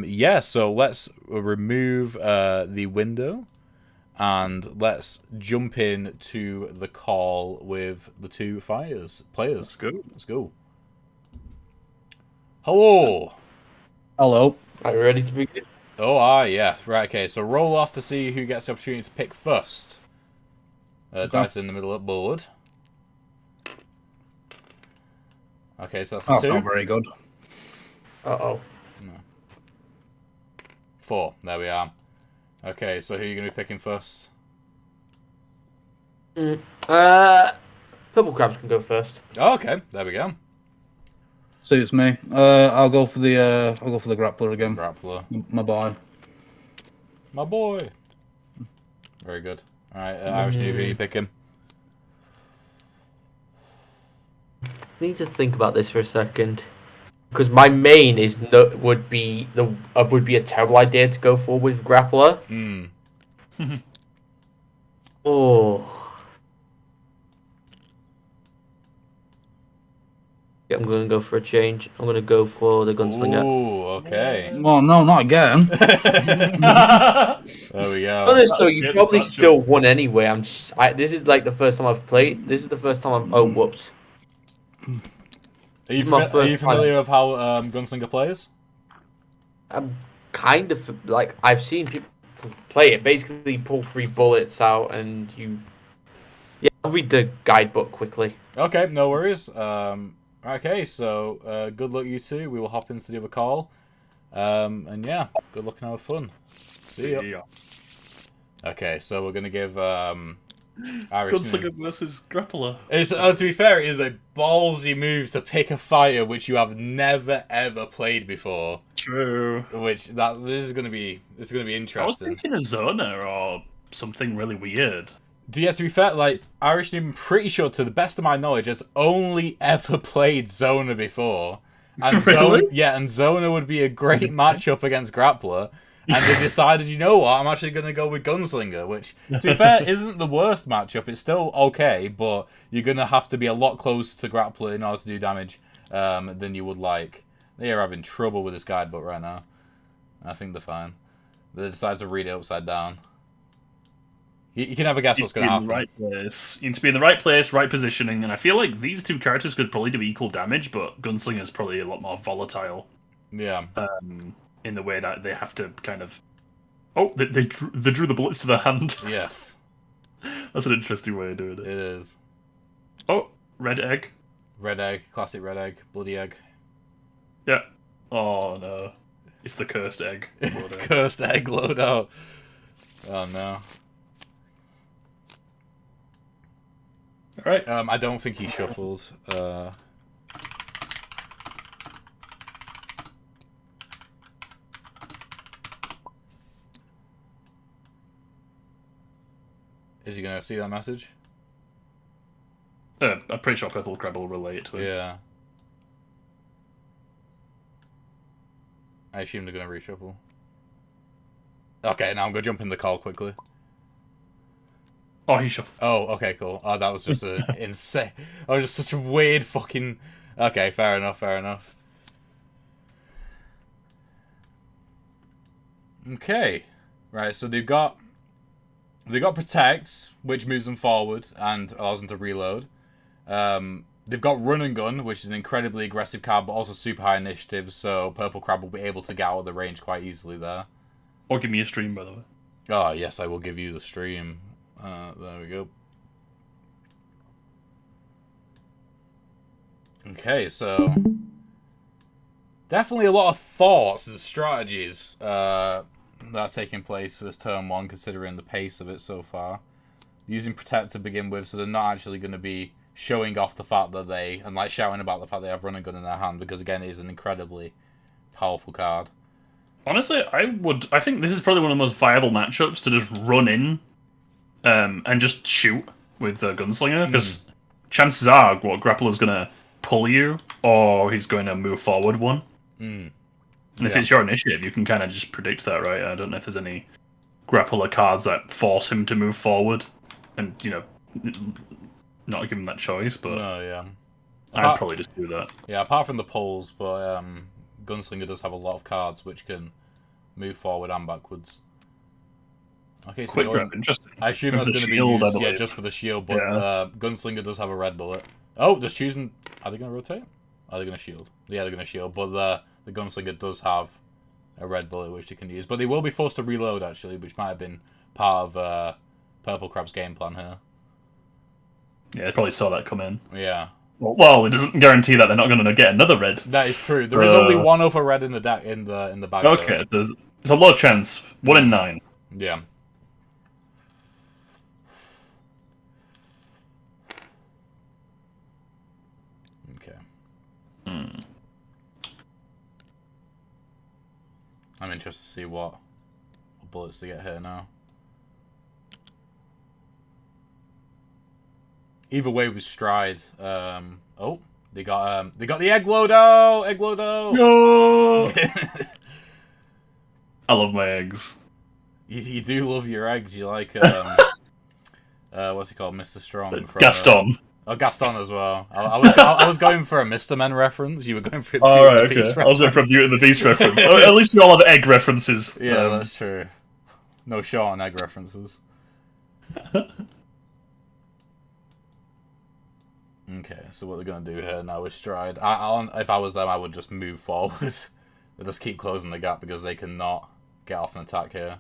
yeah, so let's remove the window. And let's jump in to the call with the two players. Let's go. Let's go. Hello. Hello. Are you ready to begin? Oh, yeah. Right, okay. So roll off to see who gets the opportunity to pick first. Dice in the middle of the board. Okay, so that's the That's two. not very good. Uh-oh. No. 4. There we are. Okay, so who are you going to be picking first? Purple Crabs can go first. Oh, okay. There we go. Suits me. I'll go for the grappler again. Grappler. My boy. My boy. Very good. Alright, Irish Noob, who are you picking? I need to think about this for a second. Because my main would be a terrible idea to go for with Grappler. Oh. Yeah, I'm going to go for a change. I'm going to go for the Gunslinger. Ooh, okay. Well, no, not again. There we go. Honest though, you That's probably not still won anyway. This is like the first time I've played. This is the first time I'm. Oh, whoops. Are you my first familiar with how Gunslinger plays? I'm kind of like I've seen people play it. Basically, pull 3 bullets out and you. Yeah, I'll read the guidebook quickly. Okay, no worries. Okay, so good luck, you two. We will hop into the other call. And yeah, good luck and have fun. See ya. Okay, so we're gonna give Irish Gunslinger versus Grappler. It's, to be fair, it is a ballsy move to pick a fighter which you have never ever played before. True. This is gonna be interesting. I was thinking of Zona or something really weird. Yeah, to be fair, like Irish Noob, I'm pretty sure, to the best of my knowledge, has only ever played Zona before. And Really? and Zona would be a great matchup against Grappler. And they decided, you know what, I'm actually going to go with Gunslinger, which, to be fair, isn't the worst matchup. It's still okay, but you're going to have to be a lot closer to Grappler in order to do damage than you would like. They are having trouble with this guidebook right now. I think they're fine. They decide to read it upside down. You can never guess what's going to happen. Right place. You need to be in the right place, right positioning, and I feel like these two characters could probably do equal damage, but Gunslinger's probably a lot more volatile. Yeah. In the way that they have to kind of... Oh, they drew the bullets to their hand. Yes. That's an interesting way of doing it. It is. Oh, red egg. Red egg, classic red egg, bloody egg. Yeah. Oh, no. It's the cursed egg. Cursed egg loadout. Oh, no. Alright. I don't think he shuffled. Is he going to see that message? I'm pretty sure Purple Crab will relate to it. Yeah. I assume they're going to reshuffle. Okay, now I'm going to jump in the call quickly. Oh, he shuffled. Oh, okay, cool. Oh, that was just a insane... That was just such a weird fucking... Okay, fair enough, fair enough. Okay. Right, so they've got Protect, which moves them forward and allows them to reload. They've got Run and Gun, which is an incredibly aggressive card, but also super high initiative, so Purple Crab will be able to get out of the range quite easily there. Or give me a stream, by the way. Oh, yes, I will give you the stream. There we go. Okay, so... Definitely a lot of thoughts and strategies that are taking place for this turn 1, considering the pace of it so far. Using Protect to begin with, so they're not actually going to be showing off the fact that and like shouting about the fact they have Run and Gun in their hand, because again, it is an incredibly powerful card. Honestly, I think this is probably one of the most viable matchups to just run in, and just shoot with the Gunslinger, because chances are, what Grappler's gonna pull you, or he's going to move forward one. And if it's your initiative, you can kind of just predict that, right? I don't know if there's any Grappler cards that force him to move forward, and not give him that choice. But no, yeah, I'd probably just do that. Yeah, apart from the pulls, but Gunslinger does have a lot of cards which can move forward and backwards. Okay, so Quick grab, interesting. I assume that's going to be used, just for the shield, but Gunslinger does have a red bullet. Oh, just choosing... Are they going to rotate? Are they going to shield? Yeah, they're going to shield, but the Gunslinger does have a red bullet which they can use. But they will be forced to reload, actually, which might have been part of Purple Crab's game plan here. Yeah, they probably saw that come in. Yeah. Well, it doesn't guarantee that they're not going to get another red. That is true. There is only one other red in the deck in the bag. Okay, there's a low chance. 1 in 9. Yeah. Okay. I'm interested to see what bullets they get here now. Either way with Stride. Oh, they got the Egg Lodo! Egg Lodo! No! I love my eggs. You do love your eggs. You like what's he called, Mr. Strong? From, Gaston. Gaston as well. I was going for a Mr. Men reference. You were going for a Beauty and the Beast reference. I was going for a Beauty and the Beast reference. At least we all have egg references. Yeah, that's true. No short on egg references. Okay, so what they're going to do here now is Stride. If I was them, I would just move forward. They just keep closing the gap because they cannot get off an attack here.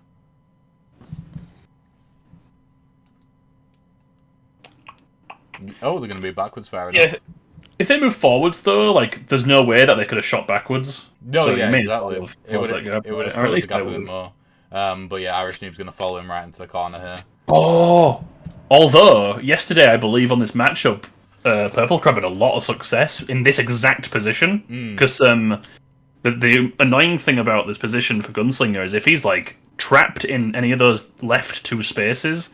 Oh, they're going to move backwards, fair enough. Yeah, if they move forwards, though, like, there's no way that they could have shot backwards. No, so yeah, exactly. It would have closed the gap a bit more. But yeah, Irish Noob's going to follow him right into the corner here. Oh! Although, yesterday, I believe, on this matchup, Purple Crab had a lot of success in this exact position. Because the annoying thing about this position for Gunslinger is if he's, like, trapped in any of those left 2 spaces,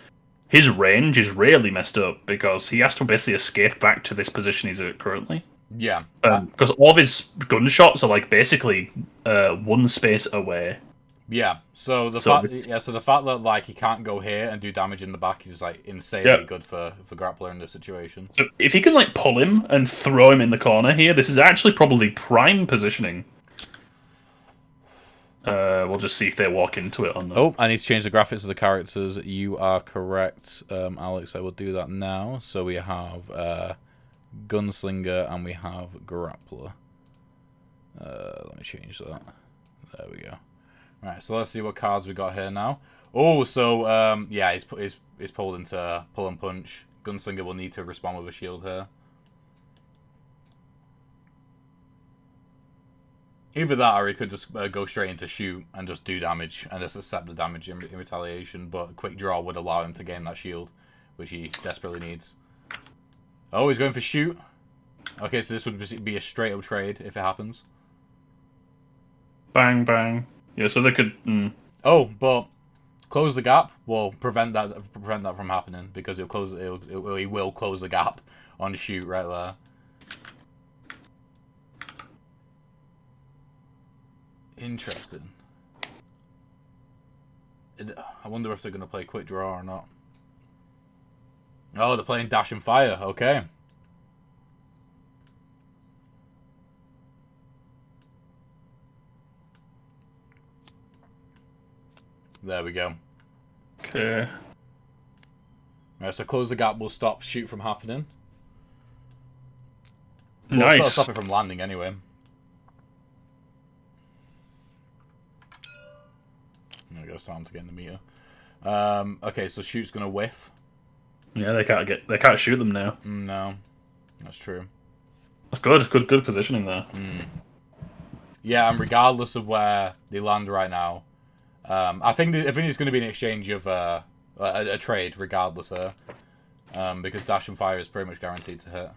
his range is really messed up because he has to basically escape back to this position he's at currently. Yeah. Because all of his gunshots are, like, basically 1 space away. Yeah, so the fact that like he can't go here and do damage in the back is like insanely good for Grappler in this situation. So if he can like pull him and throw him in the corner here, this is actually probably prime positioning. We'll just see if they walk into it or not. Oh, I need to change the graphics of the characters. You are correct, Alex. I will do that now. So we have Gunslinger and we have Grappler. Let me change that. There we go. Right, so let's see what cards we got here now. Oh, so yeah, he's pulled into pull and punch. Gunslinger will need to respond with a shield here. Either that, or he could just go straight into shoot and just do damage and just accept the damage in retaliation. But a quick draw would allow him to gain that shield, which he desperately needs. Oh, he's going for shoot. Okay, so this would be a straight up trade if it happens. Bang bang. Yeah, so they could. Oh, but close the gap will prevent that from happening because he will close the gap on the shoot right there. Interesting. I wonder if they're going to play quick draw or not. Oh, they're playing dash and fire. Okay. There we go. Okay. Right, so close the gap will stop shoot from happening. Nice. We'll stop it from landing anyway. There we go, it's time to get in the meter. Okay, so shoot's gonna whiff. Yeah, they can't shoot them now. No. That's true. That's good. It's good positioning there. Yeah, and regardless of where they land right now, I think it's going to be an exchange of a trade, regardless because dash and fire is pretty much guaranteed to hit.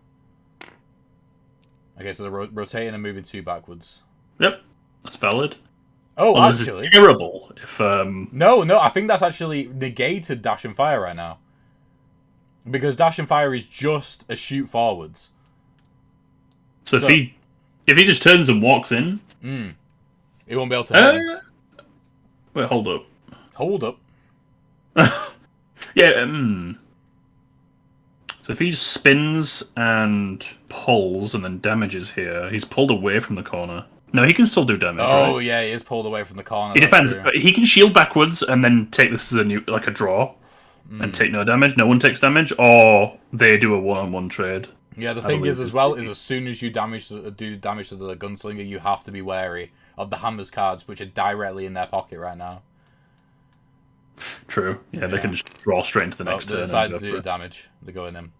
Okay, so they're rotating and moving 2 backwards. Yep, that's valid. Oh, actually, is terrible. If no, I think that's actually negated dash and fire right now, because dash and fire is just a shoot forwards. So if he just turns and walks in, he won't be able to hit him. Wait, hold up. Hold up. Yeah. So if he spins and pulls and then damages here, he's pulled away from the corner. No, he can still do damage. Oh right? yeah, he is pulled away from the corner. It depends. He can shield backwards and then take this as a draw, and take no damage. No one takes damage, or they do a one-on-one trade. Yeah, the thing is as well is as soon as you do damage to the gunslinger, you have to be wary of the hammers cards, which are directly in their pocket right now. True. Yeah, they can just draw straight into the next turn. They decide to do the damage. They go in him.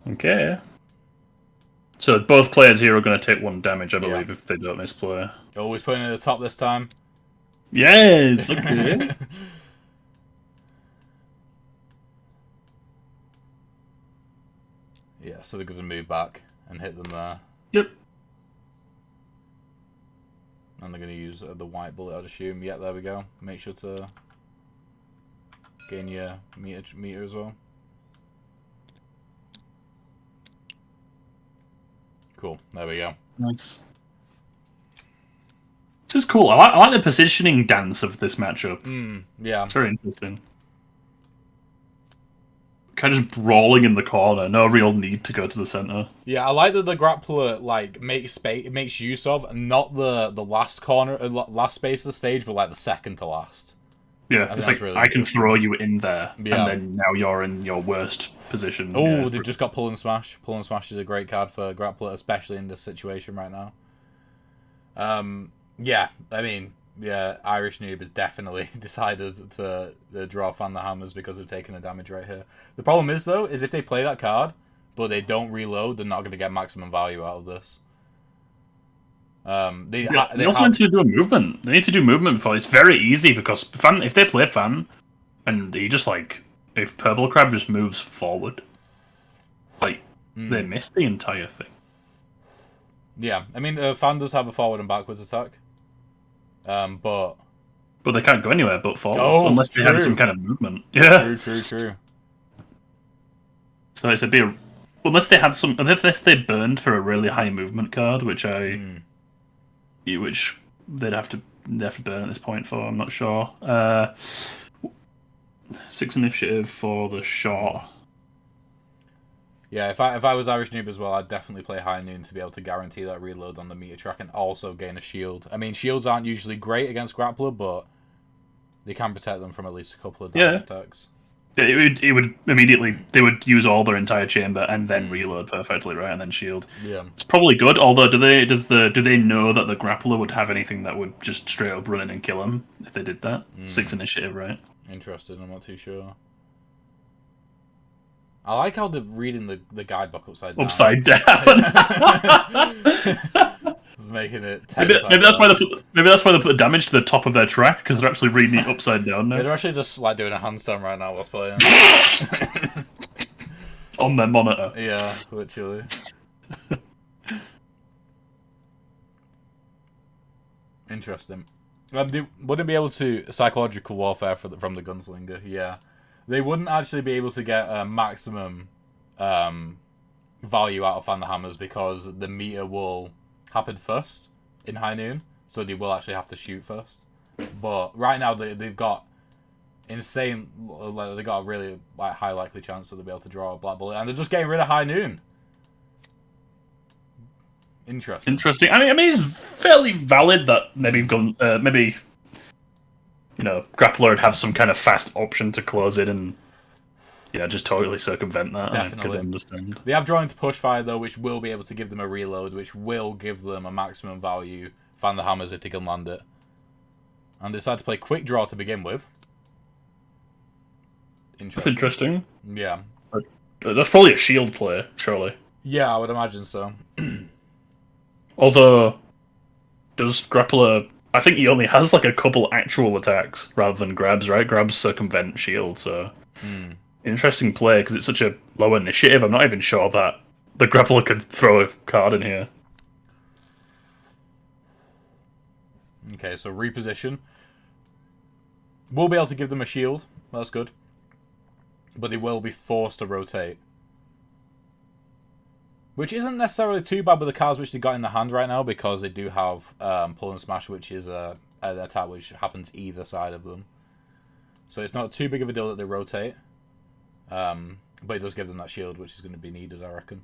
Okay. So both players here are going to take 1 damage, I believe, if they don't misplay. Always putting it at the top this time. Yes! Okay. Yeah, so they're going to move back and hit them there. Yep. And they're going to use the white bullet, I'd assume. Yeah, there we go. Make sure to gain your meter as well. Cool. There we go. Nice. This is cool. I like the positioning dance of this matchup. Yeah. It's very interesting. Kind of just brawling in the corner. No real need to go to the center. Yeah, I like that the grappler makes use of not the last corner, last space of the stage, but like the second to last. Yeah, it's like really I can throw you in there, and then now you're in your worst position. Oh, they've just got pull and smash. Pull and smash is a great card for grappler, especially in this situation right now. Yeah, I mean, yeah, Irish Noob has definitely decided to draw Fan the Hammers because they've taken a damage right here. The problem is, though, is if they play that card, but they don't reload, they're not going to get maximum value out of this. They also need to do a movement. They need to do movement before. It's very easy because if they play Fan, and he just if Purple Crab just moves forward, they miss the entire thing. Yeah, I mean, Fan does have a forward and backwards attack, but they can't go anywhere but forwards unless they have some kind of movement. Yeah, true. So it's unless they had unless they burned for a really high movement card, which which they'd have to burn at this point for. I'm not sure. 6 initiative for the shot. Yeah, if I was Irish Noob as well, I'd definitely play High Noon to be able to guarantee that reload on the meter track and also gain a shield. I mean, shields aren't usually great against Grappler, but they can protect them from at least a couple of damage attacks. It would immediately, they would use all their entire chamber and then reload perfectly, right, and then shield. Yeah, it's probably good. Although, do they know that the Grappler would have anything that would just straight up run in and kill him if they did that? 6 initiative, right? Interesting. I'm not too sure. I like how they're reading the guidebook upside down. Upside down. Making it. Maybe that's why they put damage to the top of their track because they're actually reading it upside down now. They're actually just like doing a handstand right now whilst playing on their monitor. Yeah, literally. Interesting. They wouldn't be able to psychological warfare from the gunslinger. Yeah. They wouldn't actually be able to get a maximum value out of Fan the Hammers because the meter will happen first in High Noon, so they will actually have to shoot first. But right now they've got insane, they got a really high likely chance that they'll be able to draw a Black Bullet, and they're just getting rid of High Noon. Interesting. I mean, it's fairly valid that maybe Grappler would have some kind of fast option to close it and just totally circumvent that. Definitely. I could understand. They have drawing to push fire though, which will be able to give them a reload, which will give them a maximum value. Fan the Hammers if they can land it. And they decide to play quick draw to begin with. Interesting. Yeah. That's probably a shield play, surely. Yeah, I would imagine so. Although, does Grappler... I think he only has a couple actual attacks rather than grabs, right? Grabs circumvent shield, so... Interesting play, because it's such a low initiative. I'm not even sure that the Grappler could throw a card in here. Okay, so reposition. We'll be able to give them a shield. That's good. But they will be forced to rotate. Which isn't necessarily too bad with the cards which they got in the hand right now, because they do have Pull and Smash, which is an attack which happens either side of them. So it's not too big of a deal that they rotate. But it does give them that shield, which is going to be needed, I reckon.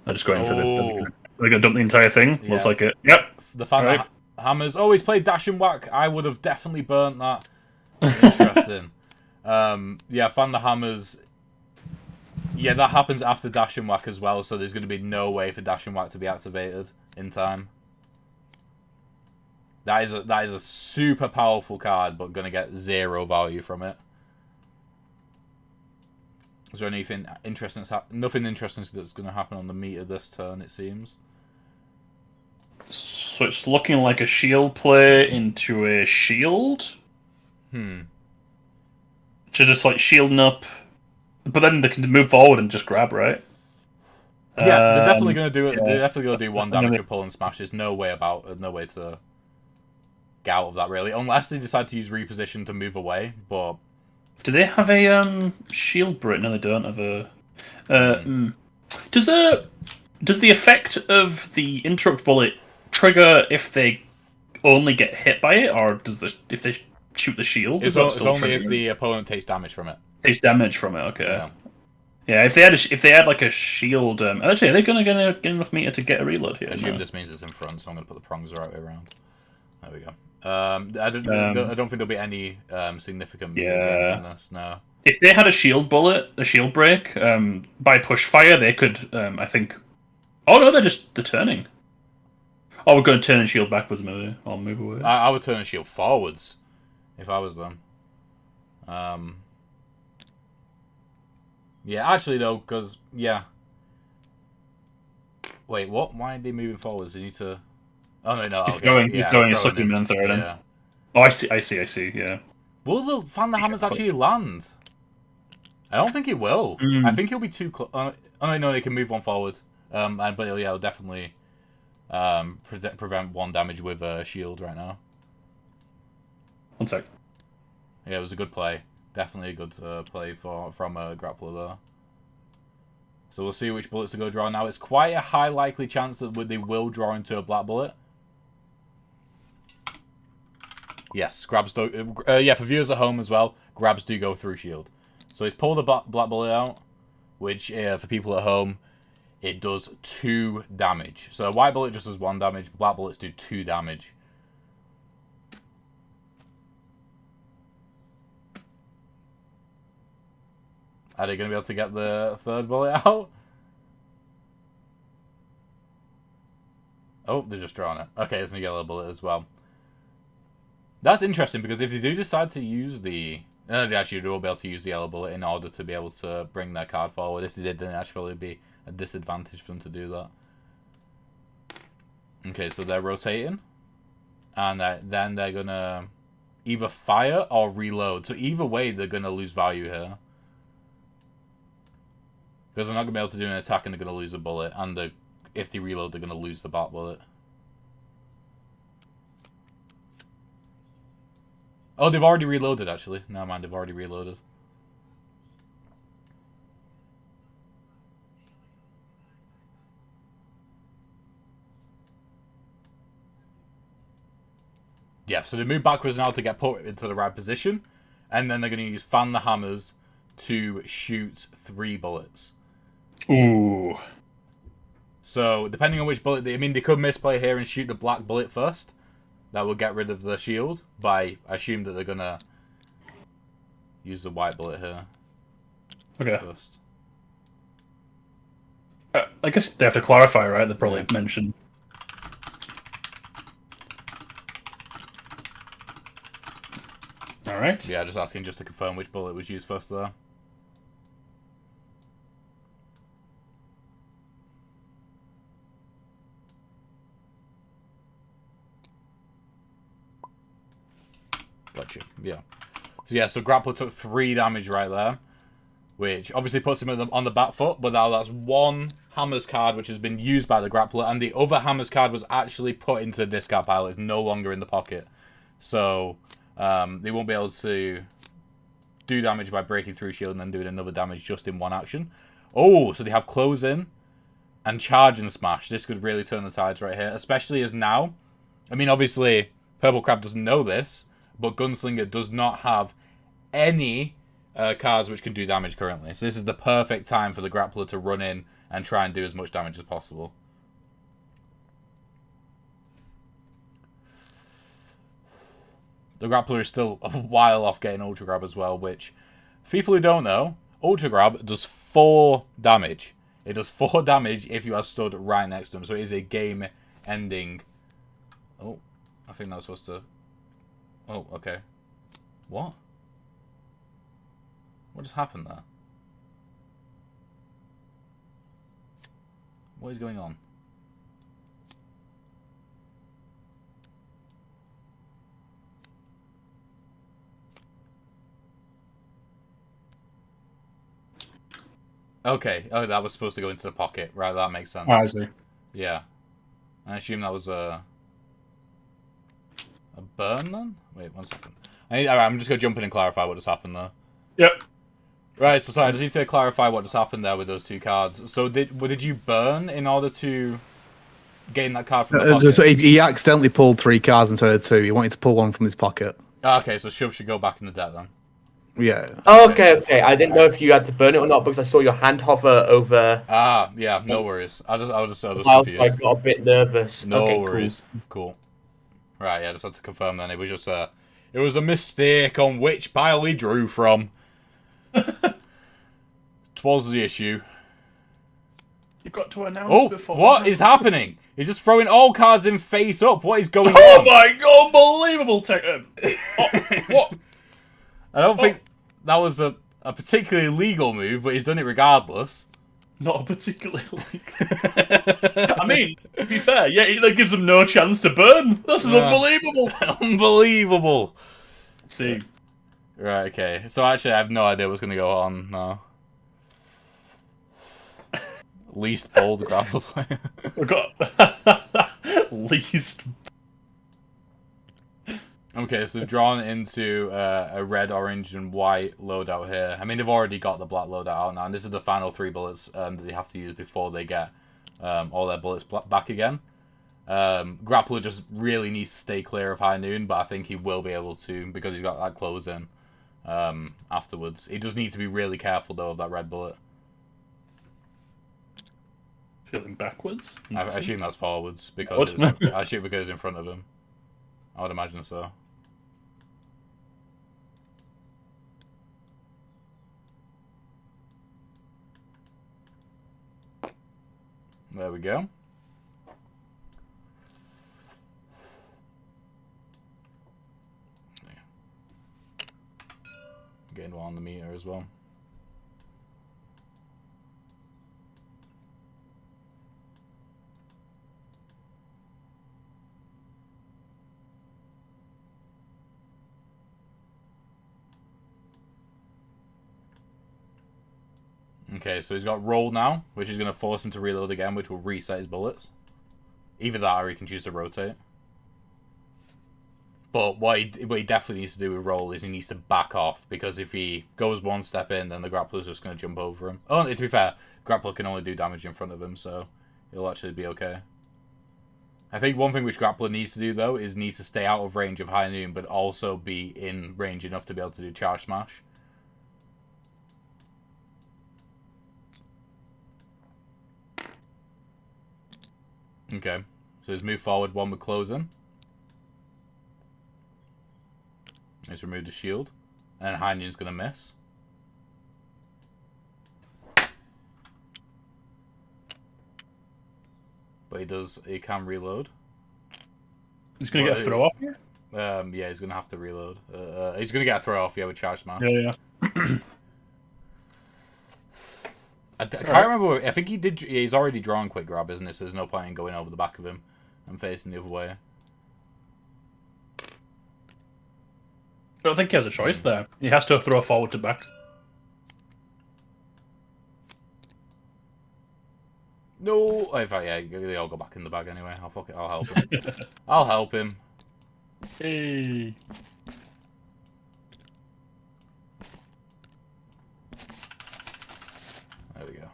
I'm just going for the... They're going to dump the entire thing? Yeah. Looks like it. Yep. The fan hammers. Oh, he's played Dash and Whack. I would have definitely burnt that. Interesting. Yeah, fan the hammers. Yeah, that happens after Dash and Whack as well, so there's going to be no way for Dash and Whack to be activated in time. That is a super powerful card, but going to get 0 value from it. Is there anything interesting nothing interesting that's going to happen on the meter this turn, it seems? So it's looking like a shield play into a shield? So just like shielding up, but then they can move forward and just grab, right? Yeah, they're definitely going to do it. Yeah. They're definitely going to do 1 damage with Pull and Smash. There's no way to get out of that, really, unless they decide to use reposition to move away. But do they have a shield break? No, they don't have a. Does the effect of the interrupt bullet trigger if they only get hit by it, or if they shoot the shield? It's only if the opponent takes damage from it. Takes damage from it. Okay. Yeah. If they had like a shield, actually, are they gonna get enough meter to get a reload here? I assume this means it's in front, so I'm gonna put the prongs the right way around. There we go. I don't think there'll be any significant meter from this. No. If they had a shield break, by push fire, they could, I think. Oh no, they're turning. Oh, we're going to turn and shield backwards, maybe, or move away. I would turn and shield forwards if I was them. Yeah, actually though, because wait, what? Why are they moving forwards? They need to. Oh no! He's throwing a supplement there. Yeah. Oh, I see. Yeah. Will the fan the hammers actually land? I don't think it will. I think he'll be too close. Oh no, he can move 1 forward. But it'll definitely prevent 1 damage with a shield right now. 1 sec. Yeah, it was a good play. Definitely a good play from a grappler there. So we'll see which bullets they go draw now. It's quite a high likely chance that they will draw into a black bullet. Yes, grabs do. Yeah, for viewers at home as well, grabs do go through shield. So he's pulled a black bullet out, which for people at home, it does 2 damage. So a white bullet just does 1 damage. Black bullets do 2 damage. Are they going to be able to get the 3rd bullet out? Oh, they're just drawing it. Okay, it's a yellow bullet as well. That's interesting, because if they do decide to use the... they actually will be able to use the yellow bullet in order to be able to bring their card forward. If they did, then it'd actually be a disadvantage for them to do that. Okay, so they're rotating. And then they're going to either fire or reload. So either way, they're going to lose value here. Because they're not going to be able to do an attack and they're going to lose a bullet. And if they reload, they're going to lose the black bullet. Oh, they've already reloaded, actually. Never mind, they've already reloaded. Yeah, so they move backwards now to get put into the right position. And then they're going to use Fan the Hammers to shoot 3 bullets. Ooh. So, depending on which bullet... they could misplay here and shoot the black bullet first. That will get rid of the shield. But I assume that they're going to use the white bullet here. Okay. First. I guess they have to clarify, right? They probably mentioned... Alright. Yeah, just asking just to confirm which bullet was used first there. Gotcha. Yeah. So Grappler took 3 damage right there. which obviously puts him on the back foot, but now that's one Hammers card which has been used by the grappler, and the other Hammers card was actually put into the discard pile. It's no longer in the pocket. So they won't be able to do damage by breaking through shield and then doing another damage just in one action. Oh, so they have close in and charge and smash. This could really turn the tides right here, especially as now. I mean, obviously, Purple Crab doesn't know this, but Gunslinger does not have any cards which can do damage currently. So this is the perfect time for the grappler to run in and try and do as much damage as possible. The grappler is still a while off getting Ultra Grab as well, which, for people who don't know, Ultra Grab does 4 damage. It does 4 damage if you are stood right next to him, so it is a game-ending... Oh, I think that's supposed to... Oh, okay. What? What just happened there? What is going on? Okay. Oh, that was supposed to go into the pocket. Right, that makes sense. Oh, I see. Yeah. I assume that was a burn then? Wait, 1 second. Alright, I'm just going to jump in and clarify what just happened there. Yep. Right, so sorry, I just need to clarify what just happened there with those 2 cards. So did you burn in order to gain that card from the pocket? So he accidentally pulled 3 cards instead of 2. He wanted to pull one from his pocket. Okay, so Shove should go back in the deck then. Yeah. Okay. I didn't know if you had to burn it or not because I saw your hand hover over. Ah, yeah, no worries. I was I confused. got a bit nervous. No okay, worries. Cool. Right, yeah, just had to confirm then. It was just it was a mistake on which pile he drew from. Twas the issue. You've got to announce before. What is happening? He's just throwing all cards in face up. What is going Oh on? my god, unbelievable what? I don't think that was a particularly legal move, but he's done it regardless. Not a particularly I mean, to be fair, yeah, that gives them no chance to burn. This is unbelievable. Unbelievable. Let's see. Right, okay. So actually, I have no idea what's going to go on now. Least bold grapple player. We've got least. Okay, so they've drawn into a red, orange, and white loadout here. I mean, they've already got the black loadout out now, and this is the final 3 bullets that they have to use before they get all their bullets back again. Grappler just really needs to stay clear of High Noon, but I think he will be able to because he's got that close in afterwards. He does need to be really careful, though, of that red bullet. Feeling backwards? I assume that's forwards, because I assume because it's in front of him. I would imagine so. There we go. Getting one on the meter as well. Okay, so he's got roll now, which is going to force him to reload again, which will reset his bullets. Either that or he can choose to rotate. But what he definitely needs to do with roll is he needs to back off, because if he goes 1 step in, then the grappler's just going to jump over him. Oh, to be fair, grappler can only do damage in front of him, so he'll actually be okay. I think one thing which grappler needs to do, though, is needs to stay out of range of High Noon, but also be in range enough to be able to do charge smash. Okay, so he's moved forward 1 with closing. He's removed the shield. And High Noon's going to miss. But he can reload. He's going to get a throw off here? Yeah, he's going to have to reload. He's going to get a throw off, yeah, with charge smash. Yeah. I can't remember. I think he did. He's already drawn quick grab, isn't it? So there's no point in going over the back of him and facing the other way. I don't think he has a choice there. He has to throw forward to back. No. In fact, yeah, they all go back in the bag anyway. I'll help him. I'll help him. Hey. There we go.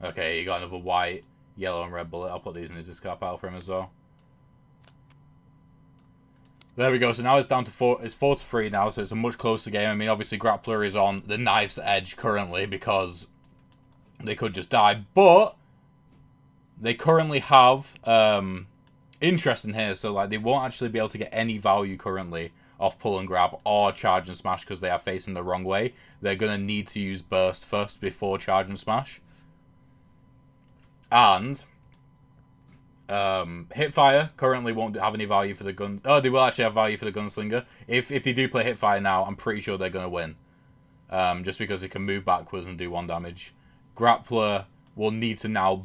Okay, you got another white, yellow, and red bullet. I'll put these in his discard pile for him as well. There we go. So now it's down to 4. It's 4-3 now, so it's a much closer game. I mean, obviously, Grappler is on the knife's edge currently because they could just die, but they currently have interest in here. So like, they won't actually be able to get any value currently off pull and grab or charge and smash because they are facing the wrong way. They're gonna need to use burst first before charge and smash. And Hipfire currently won't have any value for the gun. Oh, they will actually have value for the gunslinger. If they do play Hipfire now, I'm pretty sure they're going to win. Just because they can move backwards and do 1 damage. Grappler will need to now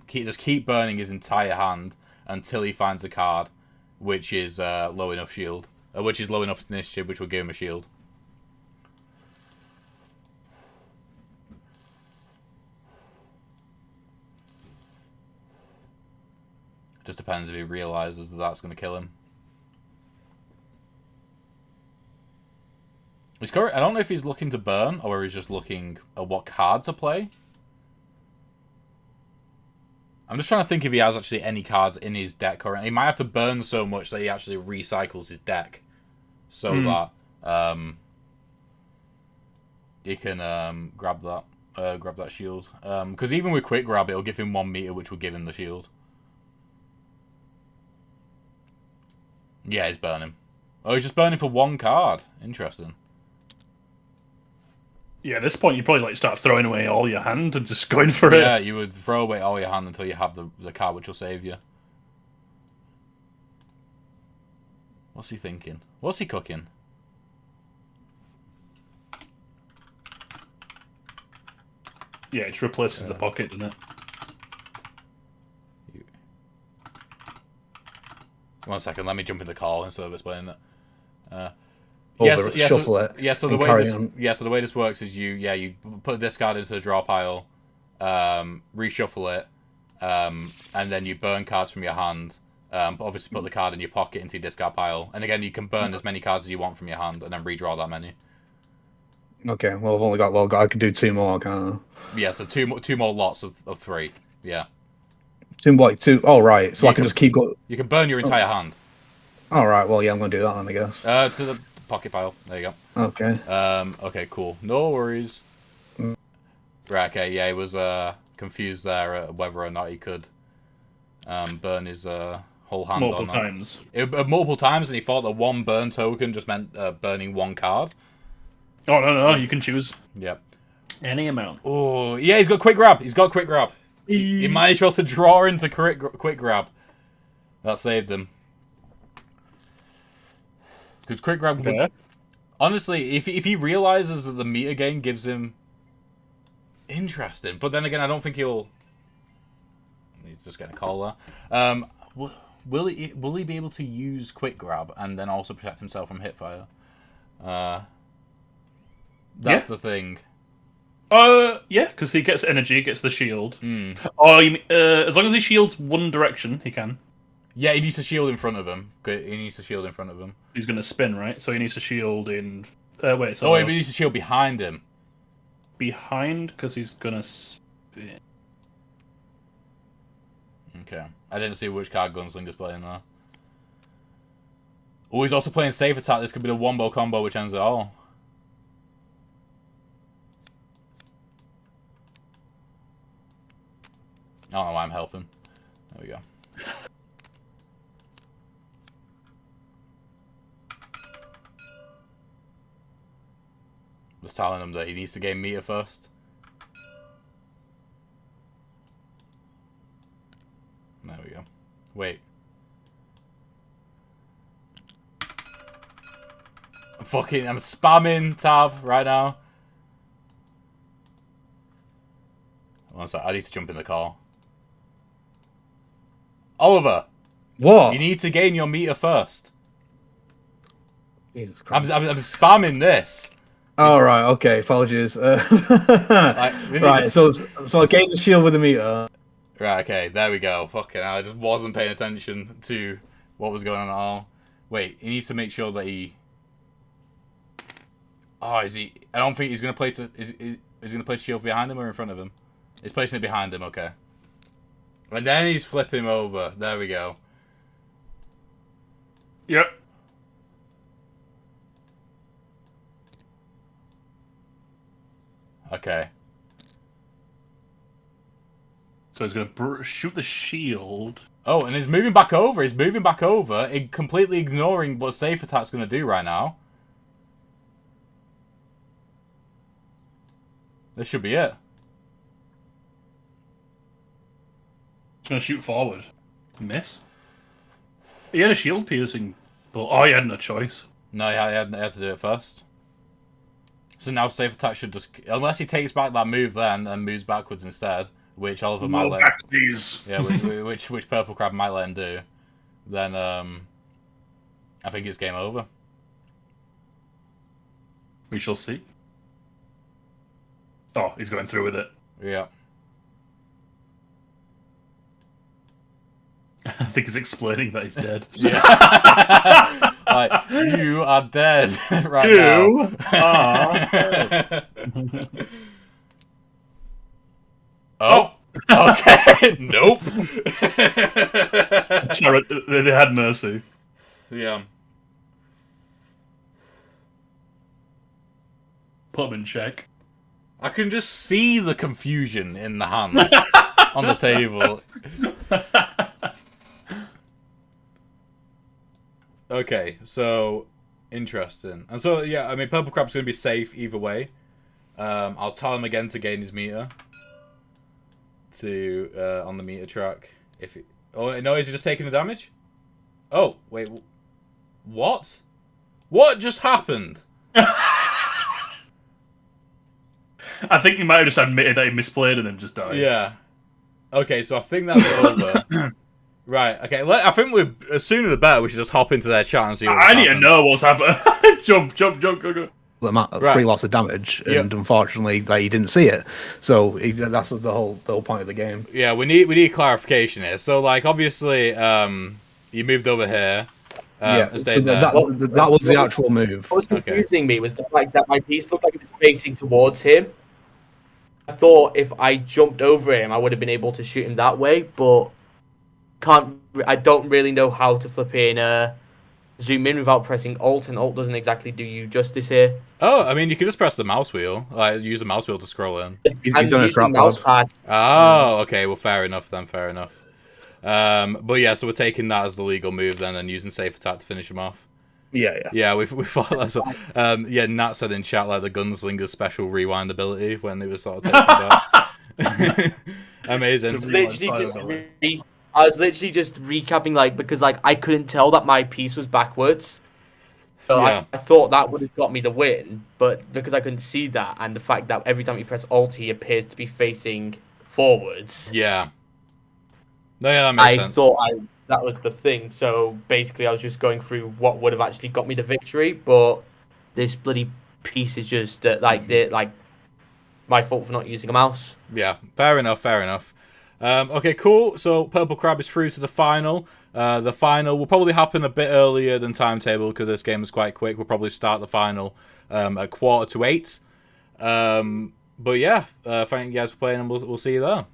just keep burning his entire hand until he finds a card, which is low enough shield, which is low enough initiative, which will give him a shield. Just depends if he realizes that that's going to kill him. I don't know if he's looking to burn or he's just looking at what card to play. I'm just trying to think if he has actually any cards in his deck currently. He might have to burn so much that he actually recycles his deck so that he can grab that shield. Because even with quick grab, it'll give him 1 meter, which will give him the shield. Yeah, he's burning. Oh, he's just burning for 1 card. Interesting. Yeah, at this point, you probably like start throwing away all your hand and just going for it. Yeah, you would throw away all your hand until you have the card which will save you. What's he thinking? What's he cooking? Yeah, it just replaces the pocket, doesn't it? 1 second, let me jump in the call instead of explaining that. Shuffle it. So the way this works is you put this card into the draw pile, reshuffle it, and then you burn cards from your hand. But obviously put the card in your pocket into your discard pile, and again you can burn as many cards as you want from your hand, and then redraw that many. Okay, well I've only got I could do 2 more, can't I? Yeah, so two more lots of 3. Yeah. 2. Oh right, so I can just keep going. You can burn your entire hand. All right, well yeah, I'm gonna do that then, I guess. To the pocket pile. There you go. Okay. Okay, cool. No worries. Right. Okay. Yeah, he was confused there at whether or not he could burn his whole hand multiple times. Multiple times, and he thought that 1 burn token just meant burning 1 card. Oh no! You can choose. Yep. Any amount. Oh yeah, he's got quick grab. He managed well to draw into quick grab. That saved him. Because quick grab would... Honestly, if he realizes that the meter gain gives him... Interesting. But then again, I don't think he'll... He's just getting a call there. Will he be able to use quick grab and then also protect himself from hipfire? That's the thing. Yeah, because he gets energy, gets the shield. Oh, as long as he shields 1 direction, he can. Yeah, he needs to shield in front of him. He's going to spin, right? So he needs to shield in... wait, so... Oh, wait, but he needs to shield behind him. Behind? Because he's going to spin. Okay. I didn't see which card Gunslinger's playing there. Oh, he's also playing Safe Attack. This could be the wombo combo which ends it all. I don't know why I'm helping. There we go. Just telling him that he needs to gain meter first. There we go. Wait. I'm spamming tab right now. One sec, I need to jump in the call. Oliver! What? You need to gain your meter first. Jesus Christ. I'm spamming this. Oh, right, okay, apologies. Right, so I gained the shield with the meter. Right, okay, there we go. Fucking hell, I just wasn't paying attention to what was going on at all. Wait, he needs to make sure that he... Oh, is he... I don't think he's going to place... Is he going to place shield behind him or in front of him? He's placing it behind him, okay. And then he's flipping him over. There we go. Yep. Okay. So he's going to shoot the shield. Oh, and he's moving back over. He's moving back over, completely ignoring what Safe Attack's going to do right now. This should be it. He's going to shoot forward. Miss. He had a shield piercing, but he had no choice. No, he had to do it first. So now Safe Attack should just... Unless he takes back that move then and moves backwards instead, which Oliver might let... Yeah, which Purple Crab might let him do, then I think it's game over. We shall see. Oh, he's going through with it. Yeah. I think he's explaining that he's dead. Yeah. Like, you are dead right now. You are dead. Oh. Okay. Nope. They had mercy. Yeah. Put him in check. I can just see the confusion in the hands on the table. Okay, so interesting. And so yeah, I mean Purple Crab's gonna be safe either way. I'll tell him again to gain his meter. To on the meter track. If it... Oh no, is he just taking the damage? Oh, wait. What? What just happened? I think he might have just admitted that he misplayed and then just died. Yeah. Okay, so I think that's over. Right, okay. I think we're sooner the better. We should just hop into their chat and see what's I need to know what's happening. Jump, go. Right. 3 lots of damage, and unfortunately, he didn't see it. So that's the whole point of the game. Yeah, we need clarification here. So, like, obviously, you moved over here. Yeah, so that was the actual move. What was confusing me was the fact that my piece looked like it was facing towards him. I thought if I jumped over him, I would have been able to shoot him that way, but I don't really know how to flip in zoom in without pressing Alt, and Alt doesn't exactly do you justice here. Oh, I mean, you could just press the mouse wheel. Like, use the mouse wheel to scroll in. He's on a mouse pad. Oh, okay. Well, fair enough then. Fair enough. But yeah, so we're taking that as the legal move then, and using Safe Attack to finish him off. Yeah, we thought that's what, yeah, Nat said in chat, like, the Gunslinger's special rewind ability when they were sort of taking back. Amazing. I was literally just recapping, like, because, like, I couldn't tell that my piece was backwards. So Yeah. I thought that would have got me the win, but because I couldn't see that, and the fact that every time you press Alt, he appears to be facing forwards. Yeah. No, yeah, that makes sense. I thought that was the thing. So basically, I was just going through what would have actually got me the victory, but this bloody piece is just like my fault for not using a mouse. Yeah, fair enough. Okay, cool. So Purple Crab is through to the final. The final will probably happen a bit earlier than timetable because this game is quite quick. We'll probably start the final at 7:45. But yeah, thank you guys for playing, and we'll see you there.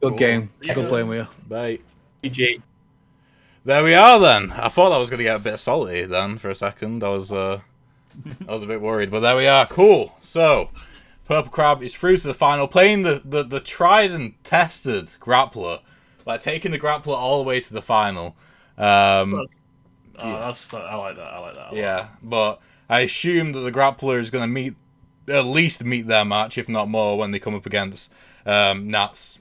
Good game. Good playing with you. Bye. GG. There we are then. I thought that was going to get a bit salty then for a second. I was a bit worried, but there we are. Cool. So, Purple Crab is through to the final, playing the tried and tested grappler. Like, taking the grappler all the way to the final. I like that. Yeah, but I assume that the grappler is going to at least meet their match, if not more, when they come up against Nat's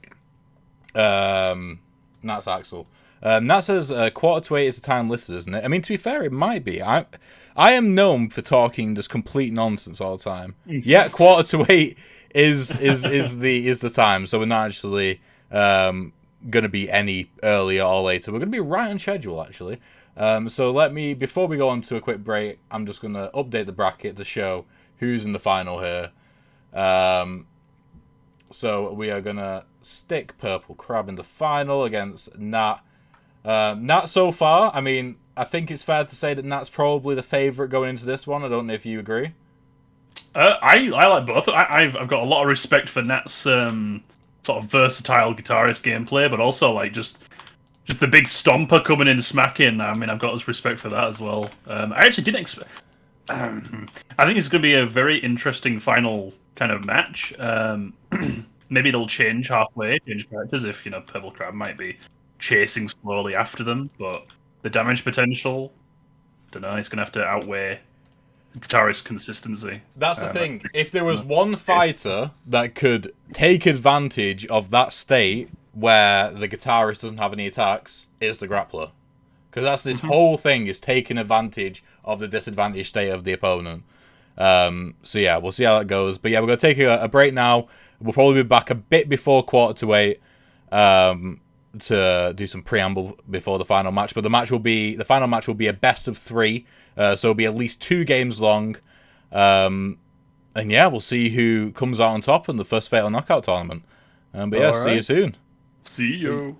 Axel. Nat says 7:45 is the time listed, isn't it? I mean, to be fair, it might be. I am known for talking just complete nonsense all the time. Yeah, 7:45 is the time, so we're not actually going to be any earlier or later. We're going to be right on schedule, actually. So before we go on to a quick break, I'm just going to update the bracket to show who's in the final here. So we are gonna stick Purple Crab in the final against Nat. Nat so far, I mean, I think it's fair to say that Nat's probably the favourite going into this one. I don't know if you agree. I like both. I've got a lot of respect for Nat's sort of versatile guitarist gameplay, but also like just the big stomper coming in and smacking. I mean, I've got respect for that as well. I actually didn't expect. I think it's going to be a very interesting final kind of match. Maybe they'll change halfway, change characters if Purple Crab might be chasing slowly after them, but the damage potential, don't know. It's going to have to outweigh guitarist consistency. That's the thing. If there was one fighter that could take advantage of that state where the guitarist doesn't have any attacks, it's the grappler. Because that's this whole thing, is taking advantage of the disadvantaged state of the opponent. So yeah, we'll see how that goes. But yeah, we're going to take a break now. We'll probably be back a bit before 7:45 to do some preamble before the final match. But the final match will be a best of 3. So it'll be at least 2 games long. And yeah, we'll see who comes out on top in the first Fatal Knockout tournament. But yeah, see you soon. See you.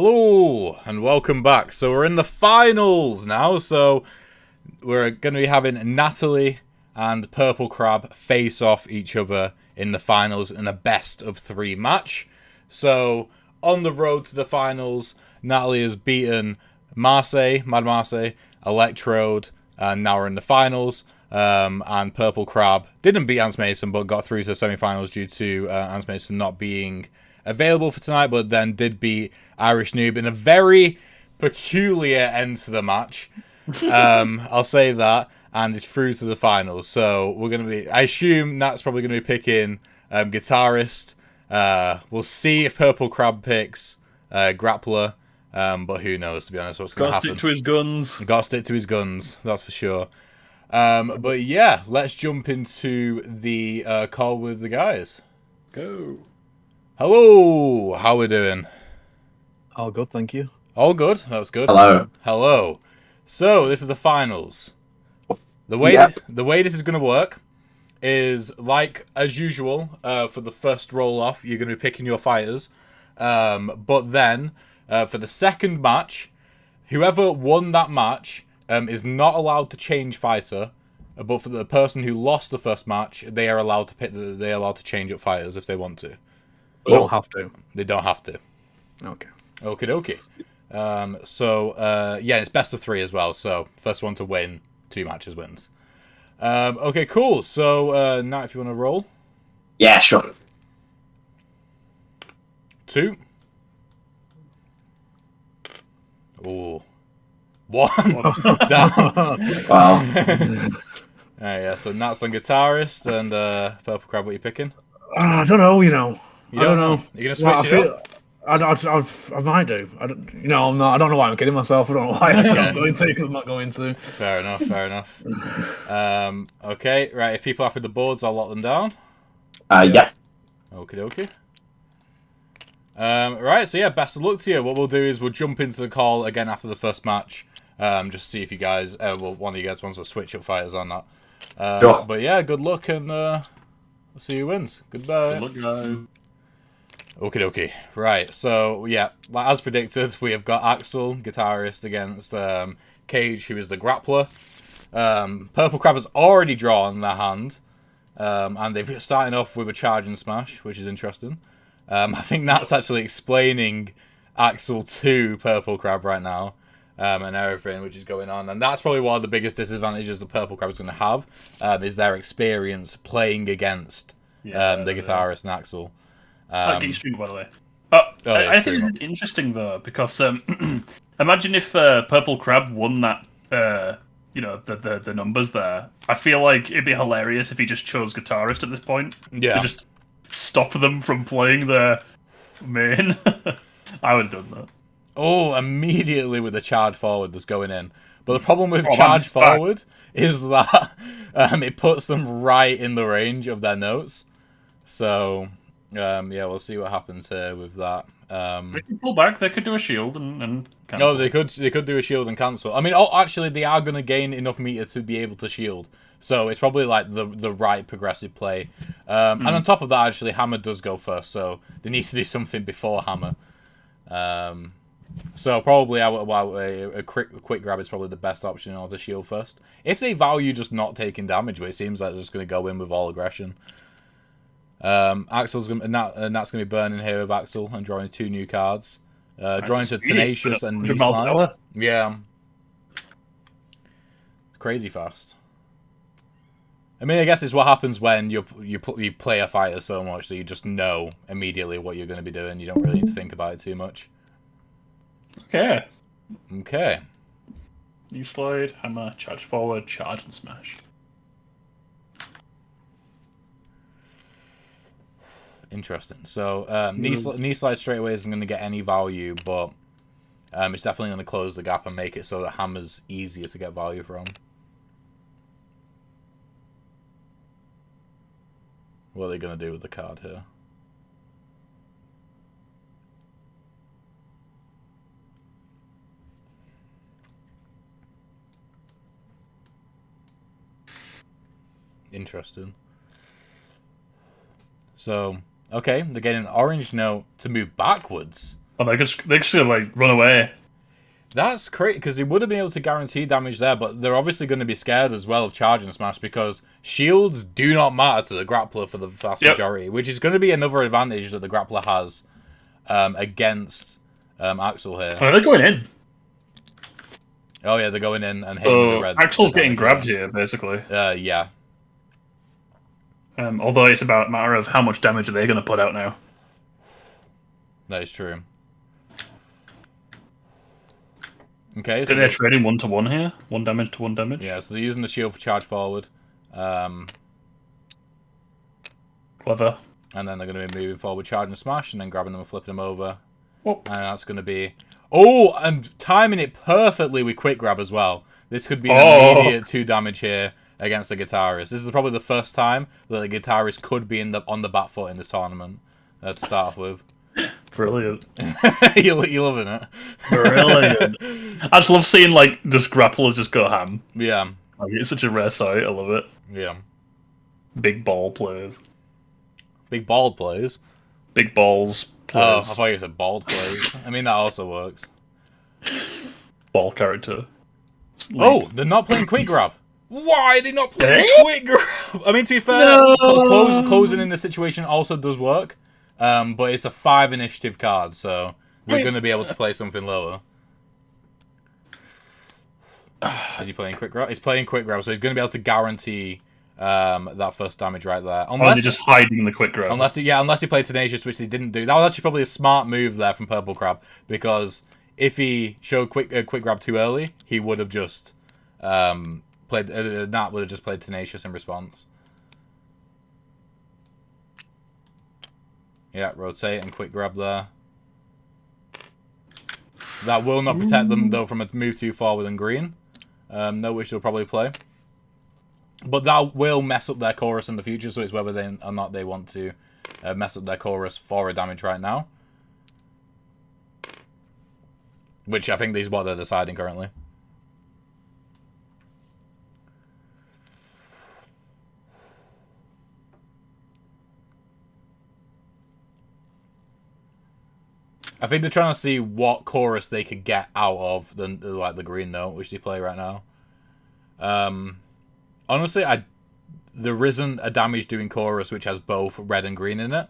Hello and welcome back. So we're in the finals now. So we're going to be having Natalie and Purple Crab face off each other in the finals in a best of 3 match. So on the road to the finals, Natalie has beaten Marseille, Mad Marseille, Electrode, and now we're in the finals. And Purple Crab didn't beat Ants Mason, but got through to the semi-finals due to Ants Mason not being available for tonight, but then did beat Irish Noob in a very peculiar end to the match. I'll say that, and it's through to the finals. So we're gonna be. I assume Nat's probably gonna be picking guitarist. We'll see if Purple Crab picks grappler, but who knows? To be honest, what's gonna happen? Got to stick to his guns. Got to stick to his guns. That's for sure. But yeah, let's jump into the call with the guys. Go. Hello, how we doing? All good, thank you. All good. That's good. Hello. Hello. So this is the finals. The way this is going to work is like as usual. For the first roll off, you're going to be picking your fighters. But then for the second match, whoever won that match is not allowed to change fighter. But for the person who lost the first match, they are allowed to pick. They are allowed to change up fighters if they want to. They don't have to. They don't have to. Okay. Okie dokie. So yeah, it's best of 3 as well. So first one to win 2 matches wins. Okay, cool. So Nat, if you want to roll. Yeah, sure. 2. Oh. 1. Down. Wow. Yeah, so Nat's on guitarist and Purple Crab, what are you picking? I don't know, you know. You don't know. You're gonna switch it up? I might do. I don't, I'm not. I don't know why I'm kidding myself. I don't know why I said I'm going to, because I'm not going to. Fair enough. Fair enough. Okay, right. If people are happy with the boards, I'll lock them down. Yeah. Okie dokie. Right. So yeah, best of luck to you. What we'll do is we'll jump into the call again after the first match. Just see if you guys, well, one of you guys wants to switch up fighters on that. Sure. But yeah, good luck and we'll see who wins. Goodbye. Good luck, guys. Okie dokie. Right, so yeah, as predicted, we have got Axel, guitarist, against Cage, who is the grappler. Purple Crab has already drawn their hand, and they've starting off with a charge and smash, which is interesting. I think that's actually explaining Axel to Purple Crab right now, and everything which is going on. And that's probably one of the biggest disadvantages the Purple Crab is going to have, is their experience playing against the guitarist and Axel. Get you streamed, by the way. Yeah, I think this is interesting though, because imagine if Purple Crab won that, the numbers there. I feel like it'd be hilarious if he just chose guitarist at this point. Yeah. To just stop them from playing their main. I would have done that. Oh, immediately with the charge forward that's going in. But the problem with charge forward is that it puts them right in the range of their notes. So... yeah, we'll see what happens here with that. They could pull back. They could do a shield and cancel. No, they could do a shield and cancel. I mean, actually, they are going to gain enough meter to be able to shield. So it's probably like the right progressive play. And on top of that, actually, Hammer does go first. So they need to do something before Hammer. So probably a quick grab is probably the best option in order to shield first. If they value just not taking damage, but it seems like they're just going to go in with all aggression. Axel's gonna, and that's going to be burning here with Axel and drawing 2 new cards. Drawing to Tenacious and Knee Slide. Yeah. Crazy fast. I mean, I guess it's what happens when you play a fighter so much that you just know immediately what you're going to be doing. You don't really need to think about it too much. Okay. Knee Slide, Hammer, charge forward, charge and smash. Interesting. So knee slide straight away isn't going to get any value, but it's definitely going to close the gap and make it so that Hammer's easier to get value from. What are they going to do with the card here? Interesting. So, okay, they're getting an orange note to move backwards. And they just like run away. That's crazy, because they would have been able to guarantee damage there, but they're obviously going to be scared as well of charging smash, because shields do not matter to the grappler for the vast majority, which is going to be another advantage that the grappler has against Axel here. Oh, they're going in. Oh yeah, they're going in and hitting with the red. Axel's getting grabbed here, basically. Yeah. Although it's about a matter of how much damage are they going to put out now. That is true. Okay, so they're trading 1-to-1 here. 1 damage to 1 damage. Yeah, so they're using the shield for charge forward. Clever. And then they're going to be moving forward, charging smash, and then grabbing them and flipping them over. Oh. And that's going to be... Oh, I'm timing it perfectly with quick grab as well. This could be an immediate 2 damage here against the guitarist. This is probably the first time that the guitarist could be on the back foot in this tournament to start off with. Brilliant. You're loving it. Brilliant. I just love seeing like just grapplers just go ham. Yeah. Like, it's such a rare sight. I love it. Yeah. Big ball players. Big bald players. Big balls players. Oh, I thought you said bald players. I mean, that also works. Ball character. Sleep. Oh, they're not playing quick grab. Why are they not playing quick grab? I mean, to be fair, closing in the situation also does work. But it's a 5 initiative card, so we're going to be able to play something lower. Is he playing quick grab? He's playing quick grab, so he's going to be able to guarantee that first damage right there. Unless he's just hiding in the quick grab. Unless he played Tenacious, which he didn't do. That was actually probably a smart move there from Purple Crab, because if he showed quick grab too early, he would have just played. Nat would have just played Tenacious in response. Yeah, rotate and quick grab there. That will not protect them, though, from a move too far within green. No, which they'll probably play. But that will mess up their chorus in the future, so it's whether they or not they want to mess up their chorus for a damage right now. Which I think is what they're deciding currently. I think they're trying to see what chorus they could get out of the green note, which they play right now. Honestly, there isn't a damage-doing chorus which has both red and green in it,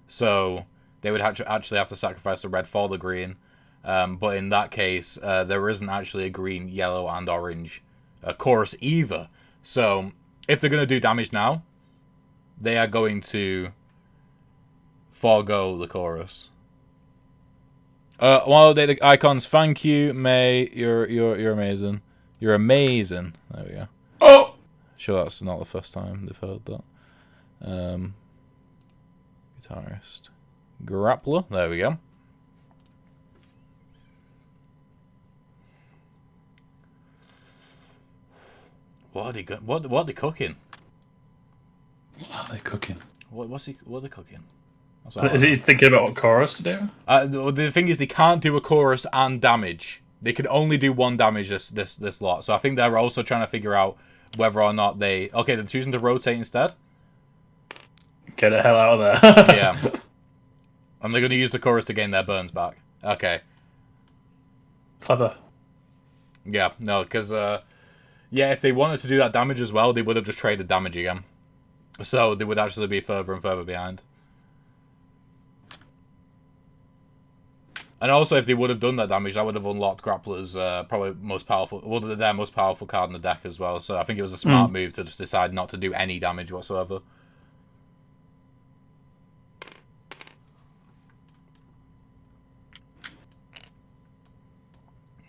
so they would actually have to sacrifice the red for the green. But in that case, there isn't actually a green, yellow, and orange chorus either. So if they're going to do damage now, they are going to forego the chorus. While the icons, thank you, May. You're amazing. You're amazing. There we go. Oh, Sure, that's not the first time they've heard that. Guitarist, grappler. There we go. What are they What are they cooking? what are they cooking? What are they cooking? Is he thinking about what chorus to do? The thing is, they can't do a chorus and damage. They can only do 1 damage this lot. So I think they're also trying to figure out whether or not they're choosing to rotate instead. Get the hell out of there. Yeah. And they're going to use the chorus to gain their burns back. Okay. Clever. Yeah, no, because if they wanted to do that damage as well, they would have just traded damage again. So they would actually be further and further behind. And also, if they would have done that damage, that would have unlocked Grappler's probably their most powerful card in the deck as well. So I think it was a smart move to just decide not to do any damage whatsoever.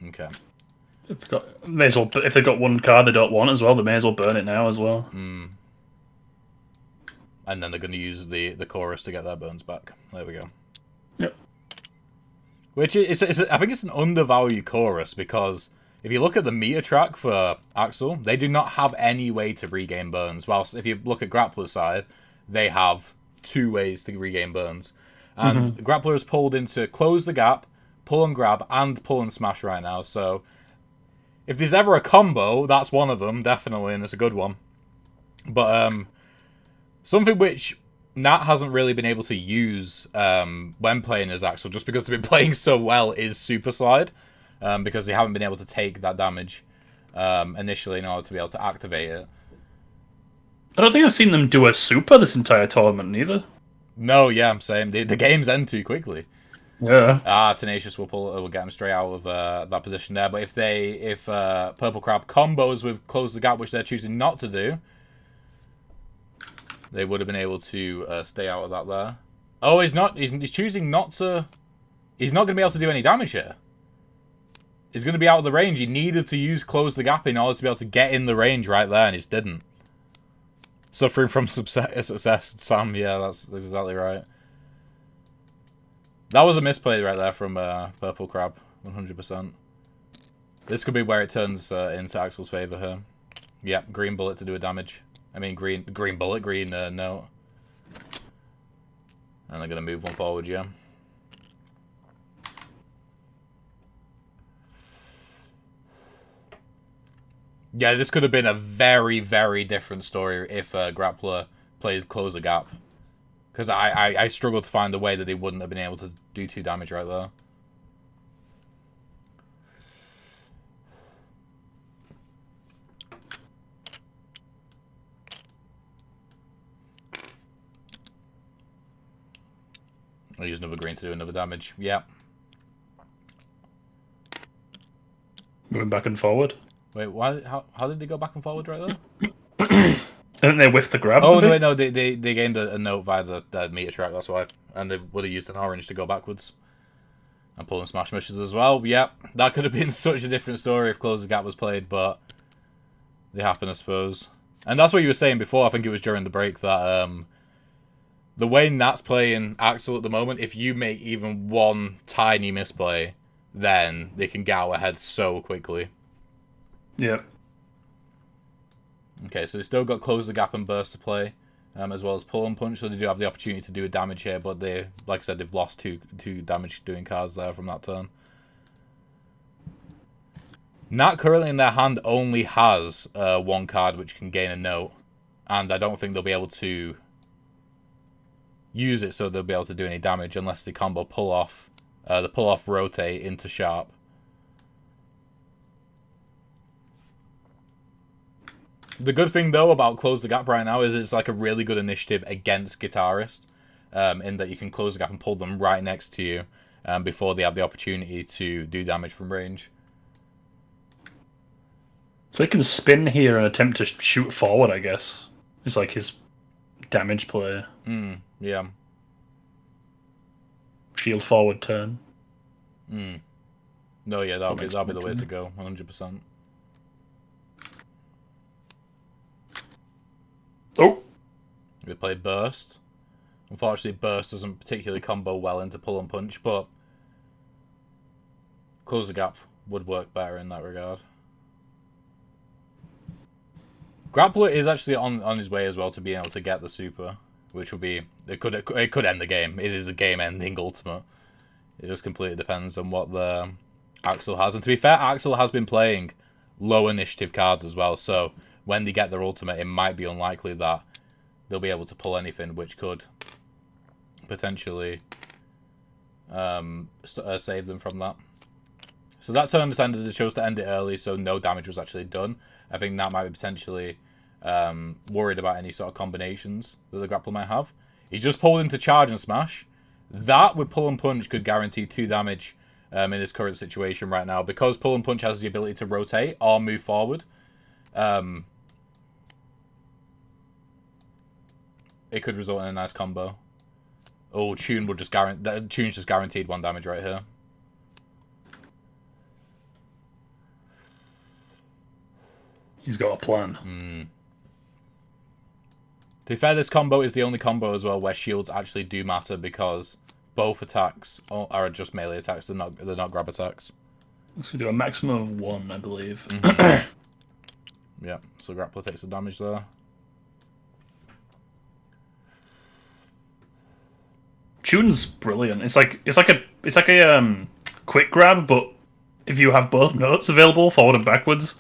Okay. If they've got 1 card they don't want as well, they may as well burn it now as well. And then they're going to use the chorus to get their burns back. There we go. Yep. Which I think it's an undervalued chorus, because if you look at the meter track for Axel, they do not have any way to regain burns. Whilst if you look at Grappler's side, they have 2 ways to regain burns. And Grappler is pulled into Close the Gap, Pull and Grab, and Pull and Smash right now. So if there's ever a combo, that's one of them, definitely, and it's a good one. But something which Nat hasn't really been able to use when playing as Axel, just because they've been playing so well, is Super Slide, because they haven't been able to take that damage initially in order to be able to activate it. I don't think I've seen them do a super this entire tournament either. No, yeah, I'm saying the games end too quickly. Yeah. Tenacious will get them straight out of that position there. But if Purple Crab combos with Close the Gap, which they're choosing not to do, they would have been able to stay out of that there. Oh, he's not. He's choosing not to. He's not going to be able to do any damage here. He's going to be out of the range. He needed to use Close the Gap in order to be able to get in the range right there, and he just didn't. Suffering from success, Sam. Yeah, that's exactly right. That was a misplay right there from Purple Crab, 100%. This could be where it turns into Axel's favor here. Yep, green bullet to do a damage. I mean, green bullet, green note. And they're going to move one forward, yeah. Yeah, this could have been a very, very different story if Grappler played Close the Gap. Because I struggled to find a way that they wouldn't have been able to do 2 damage right there. I'll use another green to do another damage. Yeah. Moving back and forward. Wait, why? How did they go back and forward right there? I think they whiffed the grab. Oh, no, wait, no, they gained a note via the meter track, that's why. And they would have used an orange to go backwards. And pulling smash missions as well. Yeah, that could have been such a different story if Close the Gap was played, but they happen, I suppose. And that's what you were saying before, I think it was during the break, that the way Nat's playing Axel at the moment, if you make even one tiny misplay, then they can get out ahead so quickly. Yep. Okay, so they still got Close the Gap and Burst to play, as well as Pull and Punch, so they do have the opportunity to do a damage here, but they, like I said, they've lost two damage doing cards there from that turn. Nat currently in their hand only has one card which can gain a note, and I don't think they'll be able to use it so they'll be able to do any damage unless they combo pull off, the pull off rotate into sharp. The good thing, though, about Close the Gap right now is it's like a really good initiative against Guitarist, in that you can close the gap and pull them right next to you before they have the opportunity to do damage from range. So he can spin here and attempt to shoot forward, I guess. It's like his damage play. Yeah. Shield forward turn. No, yeah, that'll be the way to go, 100%. Oh! We played Burst. Unfortunately, Burst doesn't particularly combo well into Pull and Punch, but Close the Gap would work better in that regard. Grappler is actually on his way as well to being able to get the super, which will be... It could end the game. It is a game-ending ultimate. It just completely depends on what the Axel has. And to be fair, Axel has been playing low initiative cards as well, so when they get their ultimate, it might be unlikely that they'll be able to pull anything which could potentially save them from that. So that turn decided they chose to end it early, so no damage was actually done. I think that might be potentially worried about any sort of combinations that the grappler might have. He just pulled into charge and smash. That with Pull and Punch could guarantee 2 damage in his current situation right now, because Pull and Punch has the ability to rotate or move forward. It could result in a nice combo. Oh, Tune's just guaranteed 1 damage right here. He's got a plan. To be fair, this combo is the only combo as well where shields actually do matter, because both attacks are just melee attacks. They're not grab attacks. Let's do a maximum of 1, I believe. Yeah, so Grappler takes the damage there. Tune's brilliant. It's like a quick grab, but if you have both notes available, forward and backwards,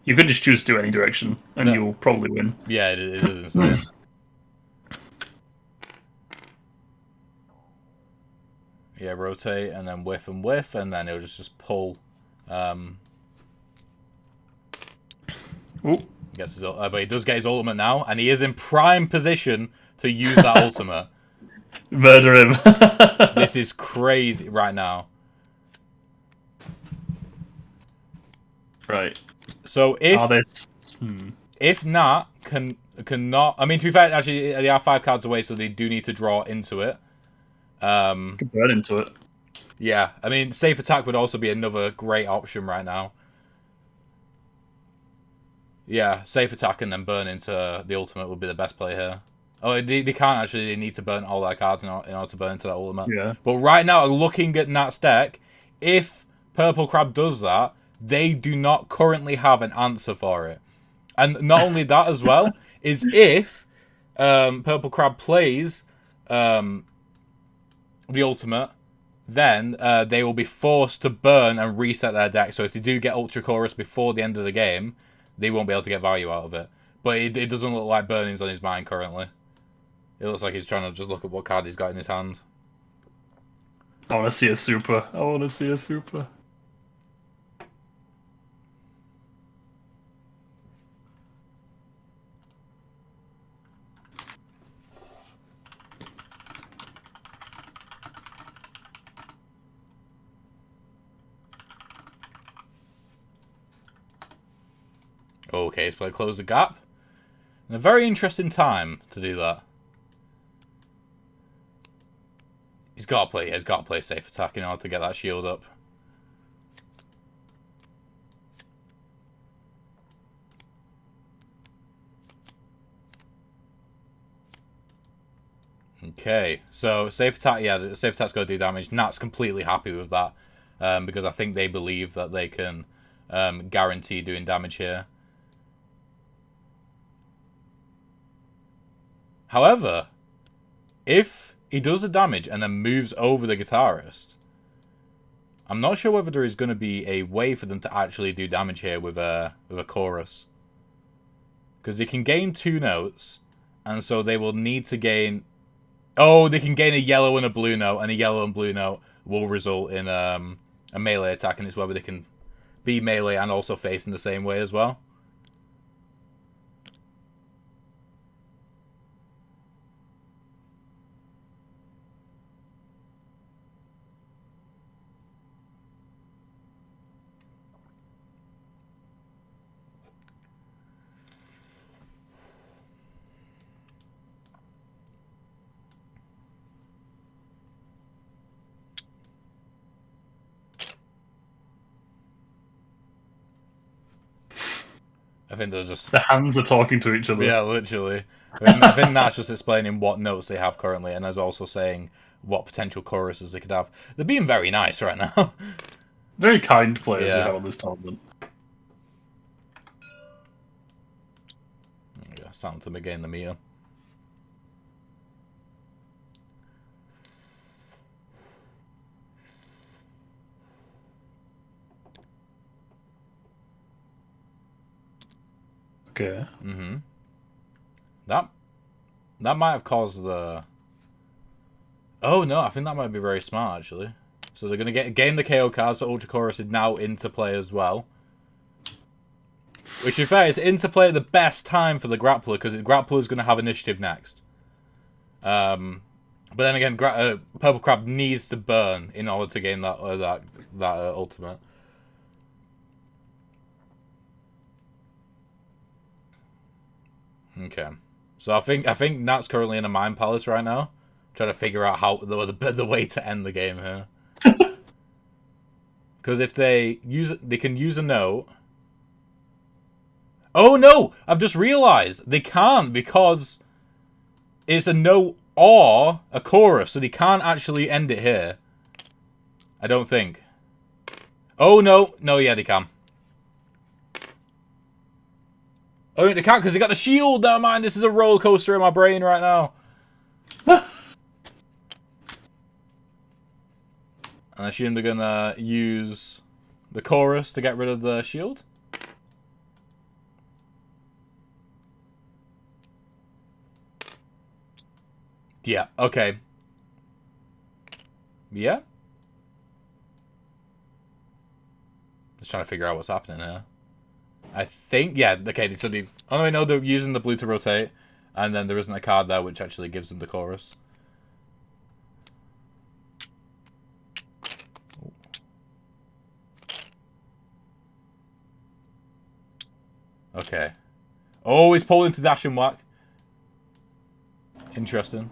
you can just choose to do any direction, and you'll probably win. Yeah, it is insane. Yeah, rotate and then whiff and whiff, and then it'll just pull. Ooh. Gets his, but he does get his ultimate now, and he is in prime position to use that ultimate. Murder him. This is crazy right now. Right. So if Nat cannot, I mean, to be fair, actually they are 5 cards away, so they do need to draw into it. Could burn into it. Yeah, I mean, safe attack would also be another great option right now. Yeah, safe attack and then burn into the ultimate would be the best play here. Oh, they can't actually. They need to burn all their cards in order to burn into that ultimate. Yeah. But right now, looking at Nat's deck, if Purple Crab does that, they do not currently have an answer for it. And not only that as well, is if Purple Crab plays the ultimate, then they will be forced to burn and reset their deck. So if they do get Ultra Chorus before the end of the game, they won't be able to get value out of it. But it doesn't look like burning's on his mind currently. It looks like he's trying to just look at what card he's got in his hand. I want to see a super. I want to see a super. Okay, he's played Close the Gap. And a very interesting time to do that. He's got to play safe attack in order to get that shield up. Okay, so safe attack, yeah, the safe attack's got to do damage. Nat's completely happy with that because I think they believe that they can guarantee doing damage here. However, if he does the damage and then moves over the guitarist, I'm not sure whether there is going to be a way for them to actually do damage here with a chorus. Because they can gain 2 notes, and so they will need to gain... Oh, they can gain a yellow and a blue note, and a yellow and blue note will result in a melee attack, and it's whether they can be melee and also face in the same way as well. I think they're just... The hands are talking to each other. Yeah, literally. I think that's just explaining what notes they have currently, and there's also saying what potential choruses they could have. They're being very nice right now. Very kind players Yeah. we have on this tournament. Yeah, starting to gain the meter. Okay. Mm-hmm. That might have caused the... Oh, no, I think that might be very smart, actually. So they're going to gain the KO card, so Ultra Chorus is now into play as well. Which, in fact, is into play at the best time for the Grappler, because the Grappler is going to have initiative next. But then again, Purple Crab needs to burn in order to gain that ultimate. Okay, so I think Nat's currently in a Mind Palace right now, trying to figure out how the way to end the game here. Because if they can use a note. Oh no! I've just realized they can't because it's a note or a chorus, so they can't actually end it here. I don't think. Oh no! No, yeah, they can. Oh, they can't because they got the shield. Never mind. This is a roller coaster in my brain right now. And I assume they're gonna use the chorus to get rid of the shield. Yeah. Okay. Yeah. Just trying to figure out what's happening here. I think, yeah, okay, so I know they're using the blue to rotate, and then there isn't a card there which actually gives them the chorus. Okay. Oh, he's pulling to dash and whack. Interesting.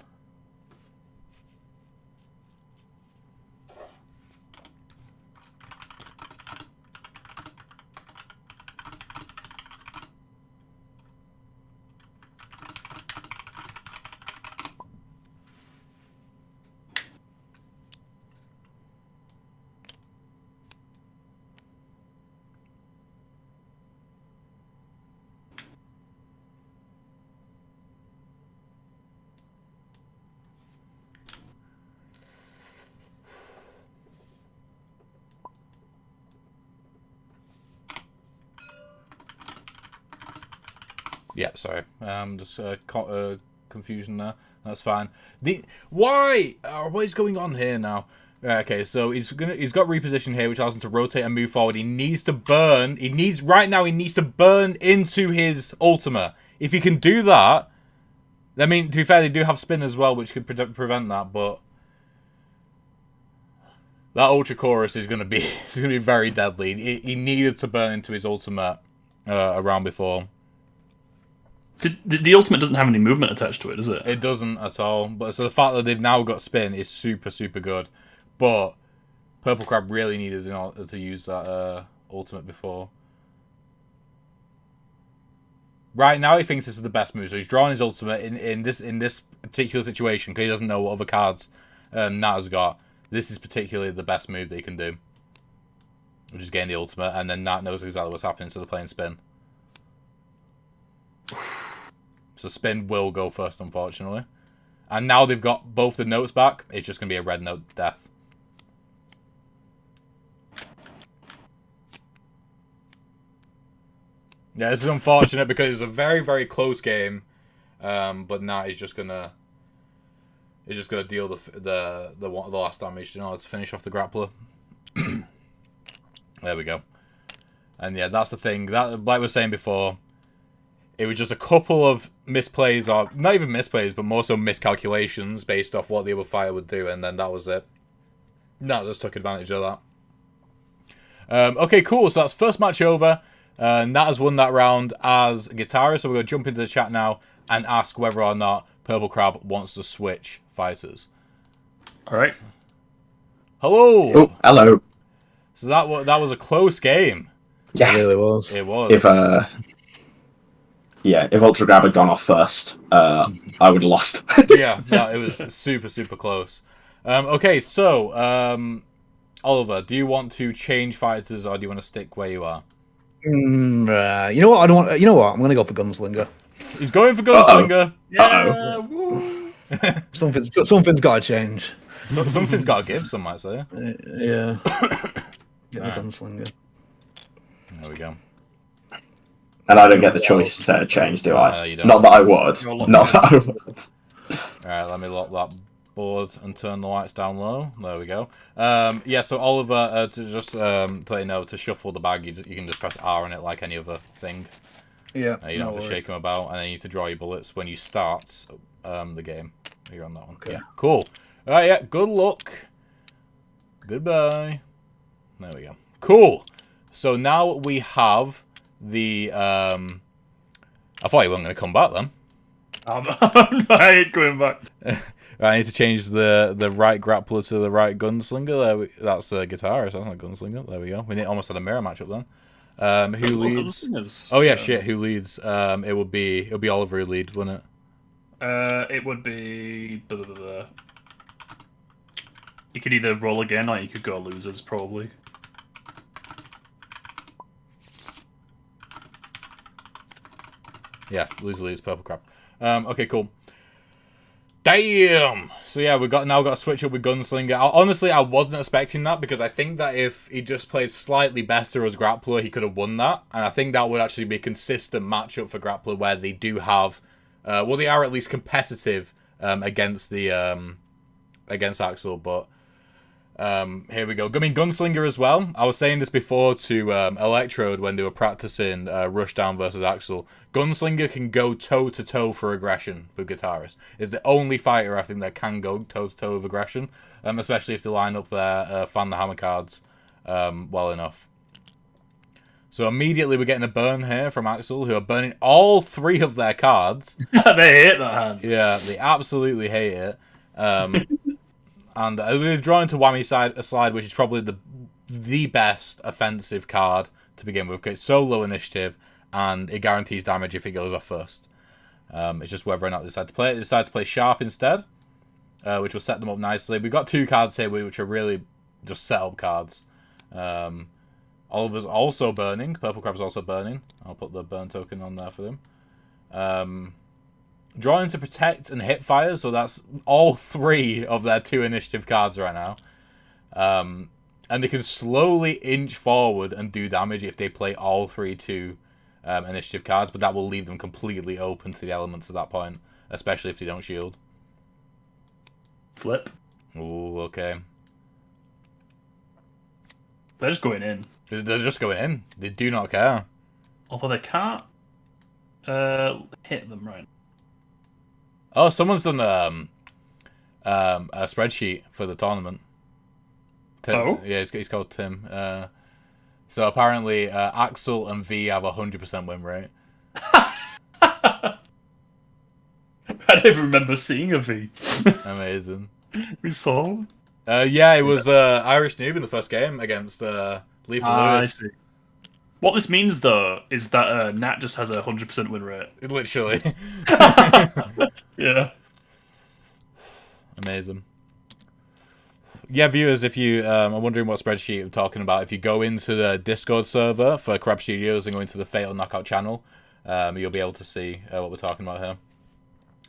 Yeah, sorry. Just confusion there. That's fine. Why? What is going on here now? Okay, so he's got reposition here, which allows him to rotate and move forward. He needs to burn. Right now he needs to burn into his ultimate. If he can do that, I mean, to be fair, they do have spin as well, which could prevent that. But that Ultra Chorus is going to be very deadly. He needed to burn into his ultimate a round before. The ultimate doesn't have any movement attached to it, does it? It doesn't at all. But so the fact that they've now got spin is super, super good. But Purple Crab really needed to use that ultimate before. Right now, he thinks this is the best move, so he's drawing his ultimate in this particular situation because he doesn't know what other cards Nat has got. This is particularly the best move that he can do, which is getting the ultimate, and then Nat knows exactly what's happening, so they're playing spin. So spin will go first, unfortunately. And now they've got both the notes back. It's just going to be a red note death. Yeah, this is unfortunate because it's a very, very close game. But now he's just gonna deal the last damage in order to finish off the grappler. There we go. And yeah, that's the thing. That, like we were saying before, it was just a couple of misplays, or not even misplays, but more so miscalculations based off what the other fighter would do, and then that was it. No, just took advantage of that. Okay, cool. So that's first match over. Nat has won that round as a guitarist, so we're going to jump into the chat now and ask whether or not Purple Crab wants to switch fighters. All right. Hello. Oh, hello. So that was a close game. Yeah, It really was. It was. If Ultra Grab had gone off first, I would have lost. Yeah, no, it was super, super close. Okay, so Oliver, do you want to change fighters or do you want to stick where you are? You know what? I don't want. You know what? I'm gonna go for Gunslinger. He's going for Gunslinger. Yeah. Woo. Something's got to change. Something's got to give, some might say. Yeah. Get the Gunslinger. There we go. And I don't get the choice to change, do I? You don't. Not that I would. Not that I would. Alright, let me lock that board and turn the lights down low. There we go. Yeah, so Oliver, to just to let you know, to shuffle the bag, you can just press R on it like any other thing. Yeah. You don't have to shake them about, and then you need to draw your bullets when you start the game. You're on that one. Okay. Yeah, cool. Alright, yeah, good luck. Goodbye. There we go. Cool. So now we have the... I thought you weren't going to come back then. I ain't going back. I need to change the right grappler to the right gunslinger. That's the guitarist. That's not gunslinger. There we go. We almost had a mirror match up then. Who leads? Oh yeah, shit. Who leads? It'll be Oliver who lead, wouldn't it? It would be. Blah, blah, blah. You could either roll again or you could go losers, probably. Yeah, loser leads Purple Crab. Okay, cool. Damn! So yeah, now got to switch up with Gunslinger. Honestly, I wasn't expecting that because I think that if he just played slightly better as Grappler, he could have won that. And I think that would actually be a consistent matchup for Grappler where they do have... well, they are at least competitive against the against Axel, but Here we go. I mean, Gunslinger as well. I was saying this before to Electrode when they were practicing Rushdown versus Axel. Gunslinger can go toe-to-toe for aggression with Guitarist. Is the only fighter, I think, that can go toe-to-toe with aggression, especially if they line up their Fan the Hammer cards well enough. So immediately we're getting a burn here from Axel, who are burning all 3 of their cards. They hate that hand. Yeah, they absolutely hate it. And we're drawn to Whammy Slide, which is probably the best offensive card to begin with. It's so low initiative, and it guarantees damage if it goes off first. It's just whether or not they decide to play it. They decide to play Sharp instead, which will set them up nicely. We've got 2 cards here which are really just setup cards. Oliver's also burning. Purple Crab's also burning. I'll put the burn token on there for them. Drawing to protect and hit fire, so that's all 3 of their 2 initiative cards right now. And they can slowly inch forward and do damage if they play all 3 2 initiative cards, but that will leave them completely open to the elements at that point, especially if they don't shield. Flip. Ooh, okay. They're just going in. They're just going in. They do not care. Although they can't hit them right. Oh, someone's done a spreadsheet for the tournament. Oh? Yeah, he's called Tim. So apparently Axel and V have 100% win rate. I don't even remember seeing a V. Amazing. We saw him. Yeah, it was Irish Noob in the first game against Lethal I Lewis. see. What this means, though, is that Nat just has a 100% win rate. Literally. Yeah. Amazing. Yeah, viewers, if you are wondering what spreadsheet I'm talking about, if you go into the Discord server for Crab Studios and go into the Fatal Knockout channel, you'll be able to see what we're talking about here.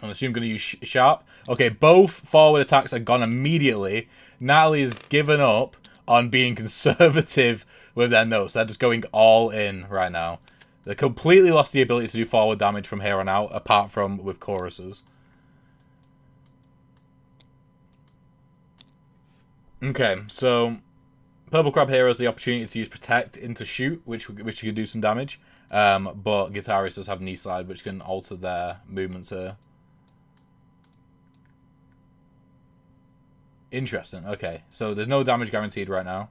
I'm assuming going to use Sharp. Okay, both forward attacks are gone immediately. Natalie has given up on being conservative with their notes. They're just going all in right now. They completely lost the ability to do forward damage from here on out, apart from with choruses. Okay, so Purple Crab here has the opportunity to use Protect into Shoot, which can do some damage. But Guitarist does have Knee Slide, which can alter their movements here. Interesting. Okay, so there's no damage guaranteed right now.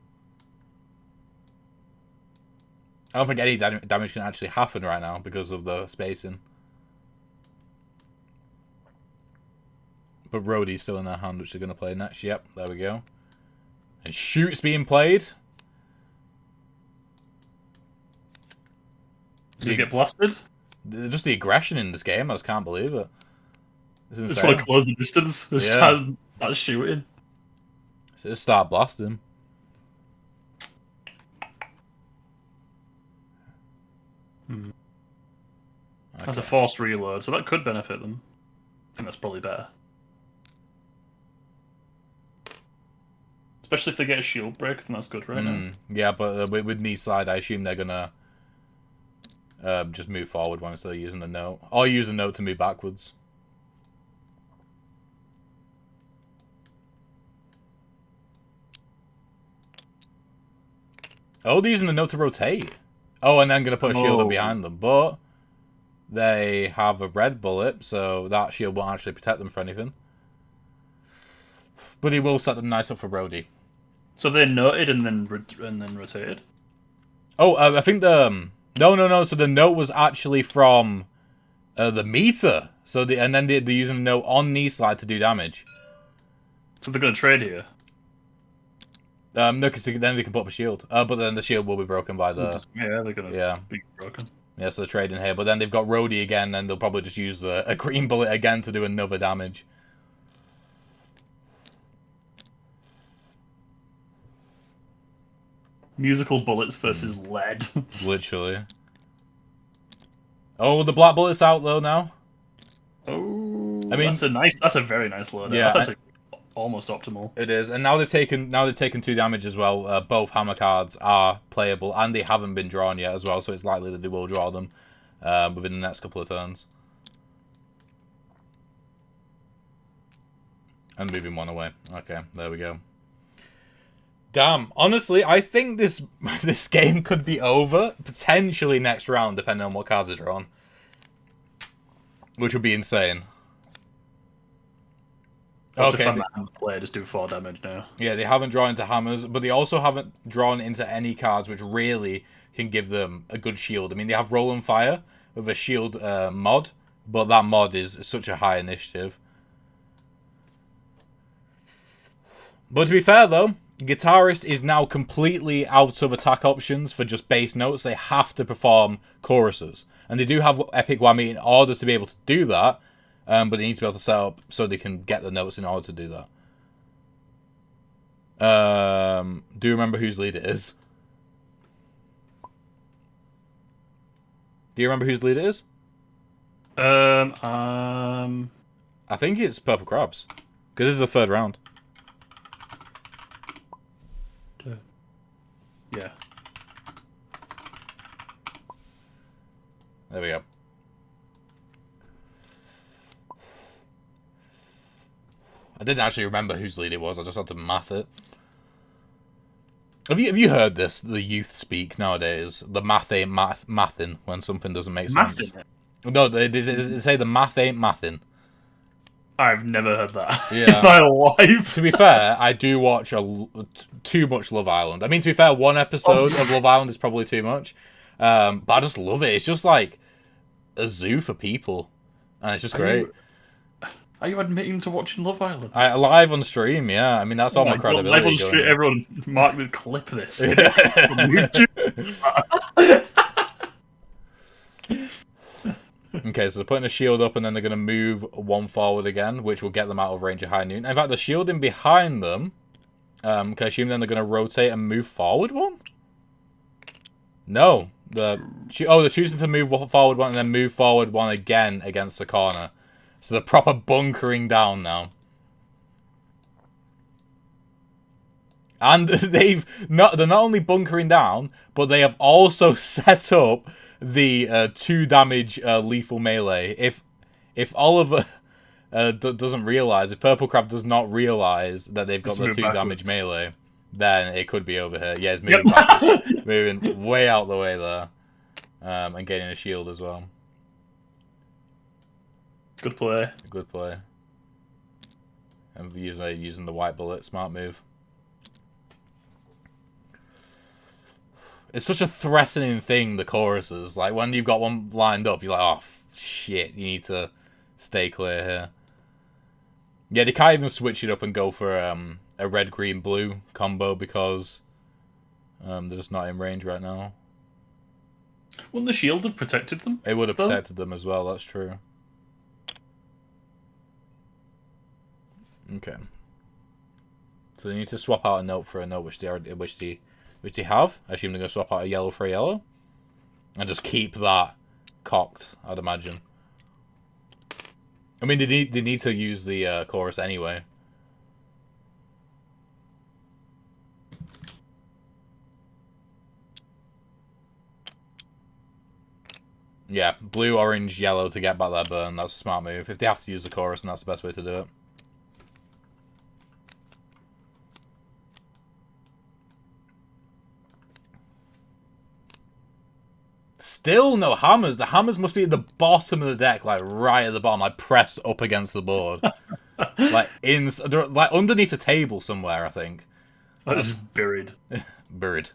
I don't think any damage can actually happen right now because of the spacing. But Rhodey's still in their hand, which they're going to play next. Yep, there we go. And Shoot's being played. Did he get blasted? Just the aggression in this game, I just can't believe it. It's insane. Just want to close the distance. Just start shooting. So just start blasting. Okay. That's a forced reload, so that could benefit them. I think that's probably better. Especially if they get a shield break, I think that's good right now. Yeah, but with Knee Slide, I assume they're going to just move forward once they're using the note. Or use a note to move backwards. Oh, they're using the note to rotate. Oh, and then going to put a shield up behind them. But they have a red bullet, so that shield won't actually protect them for anything. But it will set them nice up for Brody. So they noted and then rotated? Oh, I think the... No. So the note was actually from the meter. So and then they're using the note on Knee Slide to do damage. So they're going to trade here? No, because then they can put up a shield. But then the shield will be broken by the... Yeah, they're going to be broken. Yeah, so they're trading here. But then they've got Rhodey again, and they'll probably just use a green bullet again to do another damage. Musical bullets versus lead. Literally. Oh, the black bullet's out, though, now. Oh, I mean, that's a very nice loadout. Yeah, that's actually almost optimal. It is, and now they've taken 2 damage as well. Both hammer cards are playable, and they haven't been drawn yet as well, so it's likely that they will draw them within the next couple of turns. And moving one away. Okay, there we go. Damn. Honestly, I think this game could be over potentially next round, depending on what cards are drawn, which would be insane. Okay. The players do 4 damage now. Yeah, they haven't drawn into hammers, but they also haven't drawn into any cards which really can give them a good shield. I mean, they have Roll and Fire with a shield mod, but that mod is such a high initiative. But to be fair, though, Guitarist is now completely out of attack options for just base notes. They have to perform choruses. And they do have Epic Whammy in order to be able to do that, but they need to be able to set up so they can get the notes in order to do that. Do you remember whose lead it is? Do you remember whose lead it is? I think it's Purple Crabs. Because this is the 3rd round. Yeah. There we go. I didn't actually remember whose lead it was. I just had to math it. Have you heard this? The youth speak nowadays. The math ain't mathin' when something doesn't make sense. No, they say the math ain't mathin'. I've never heard that in my life. To be fair, I do watch too much Love Island. I mean, to be fair, one episode of Love Island is probably too much. But I just love it. It's just like a zoo for people. And it's just great. Are you admitting to watching Love Island? Live on stream, yeah. I mean, that's all my credibility. Live on stream, everyone, Mark would clip this. Okay, so they're putting a shield up and then they're going to move 1 forward again, which will get them out of range of High Noon. In fact, the shielding behind them, can I assume then they're going to rotate and move forward 1? No. They're choosing to move forward 1 and then move forward 1 again against the corner. So they're proper bunkering down now. And they're not only bunkering down, but they have also set up the 2 damage lethal melee. If Oliver doesn't realize, if Purple Crab does not realize that they've got the 2 damage melee, then it could be over here. Yeah, it's moving backwards, moving way out the way there, and getting a shield as well. Good play. Good play. And using the white bullet, smart move. It's such a threatening thing, the choruses. Like, when you've got one lined up, you're like, oh, shit, you need to stay clear here. Yeah, they can't even switch it up and go for a red, green, blue combo because they're just not in range right now. Wouldn't the shield have protected them? It would have protected them as well, that's true. Okay. So they need to swap out a note for a note, which they have. I assume they're going to swap out a yellow for a yellow. And just keep that cocked, I'd imagine. I mean, they need to use the chorus anyway. Yeah, blue, orange, yellow to get back that burn. That's a smart move. If they have to use the chorus, then that's the best way to do it. Still no hammers. The hammers must be at the bottom of the deck, like right at the bottom, like pressed up against the board. Like underneath a table somewhere, I think. That is buried. Bird.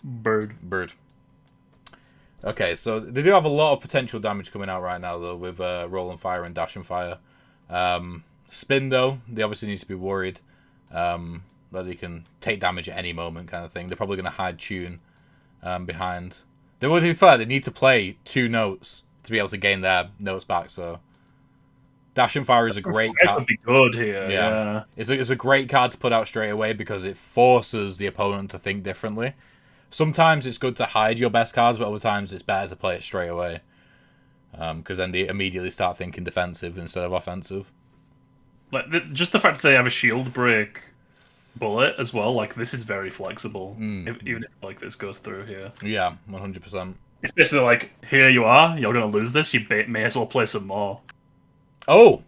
Bird. Okay, so they do have a lot of potential damage coming out right now, though, with Roll and Fire and Dash and Fire. Spin, though, they obviously need to be worried that they can take damage at any moment, kind of thing. They're probably going to hide Tune behind. They would be fair, they need to play 2 notes to be able to gain their notes back, so... Dash and Fire is a great card. Would be good here, yeah. It's a great card to put out straight away because it forces the opponent to think differently. Sometimes it's good to hide your best cards, but other times it's better to play it straight away. Because then they immediately start thinking defensive instead of offensive. Like just the fact that they have a shield break bullet as well, like this is very flexible. Even if like this goes through here. Yeah, 100%. It's basically like, here you are, you're going to lose this, you may as well play some more. Oh!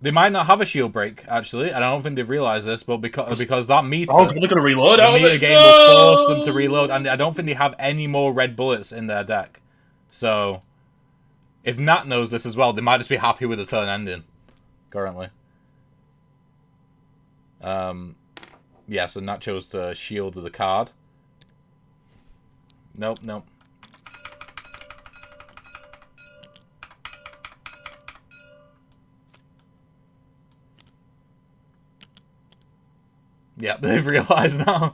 They might not have a shield break, actually, and I don't think they've realised this, but because that meter... Oh, they're going to reload the out of meter it. game will force them to reload, and I don't think they have any more red bullets in their deck. So, if Nat knows this as well, they might just be happy with the turn ending, currently. Yeah, so Nat chose to shield with a card. Nope. Yep, they've realised now.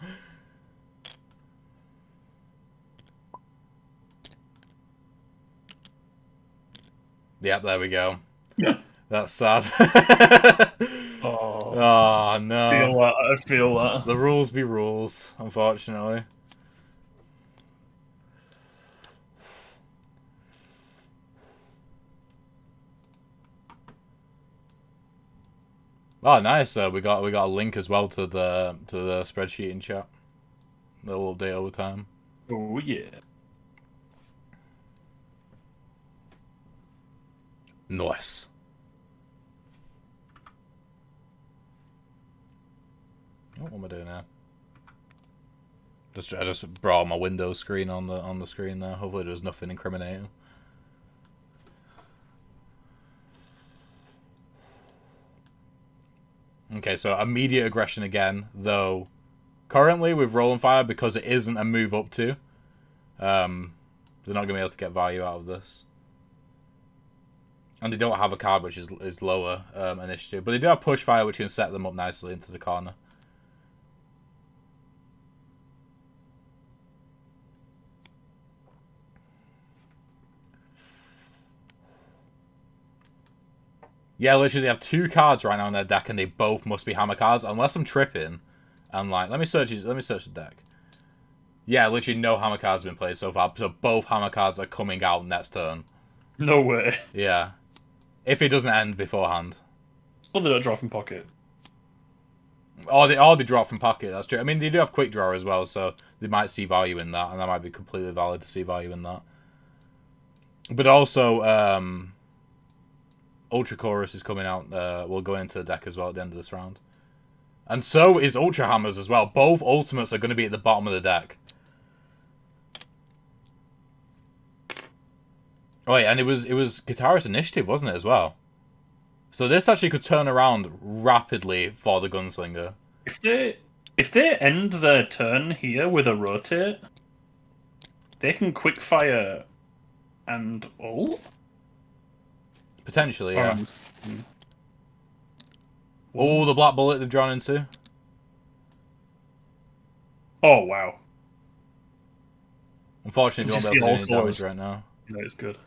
Yep, there we go. That's sad. Oh, no. I feel that. The rules be rules, unfortunately. Oh, nice. We got a link as well to the spreadsheet in chat. They'll update over time. Oh yeah. Nice. What am I doing now? I just brought my Windows screen on the screen there. Hopefully there's nothing incriminating. Okay, so immediate aggression again, though currently with Roll and Fire, because it isn't a move up to, they're not going to be able to get value out of this. And they don't have a card which is lower initiative, but they do have Push Fire, which can set them up nicely into the corner. Yeah, literally, they have 2 cards right now in their deck, and they both must be hammer cards, unless I'm tripping. And like, let me search the deck. Yeah, literally, no hammer cards have been played so far, so both hammer cards are coming out next turn. No way. Yeah, if it doesn't end beforehand. Well, they don't draw from pocket. Or they drop from pocket. That's true. I mean, they do have quick draw as well, so they might see value in that, and that might be completely valid to see value in that. But also, Ultra Chorus is coming out. Will go into the deck as well at the end of this round, and so is Ultra Hammers as well. Both ultimates are going to be at the bottom of the deck. Oh yeah, and it was Guitarist Initiative, wasn't it, as well? So this actually could turn around rapidly for the Gunslinger. If they end their turn here with a rotate, they can quickfire and ult. Potentially, yeah. Oh, the black bullet they've drawn into. Oh wow! Unfortunately, they won't be able to do any damage right now. No, it's good.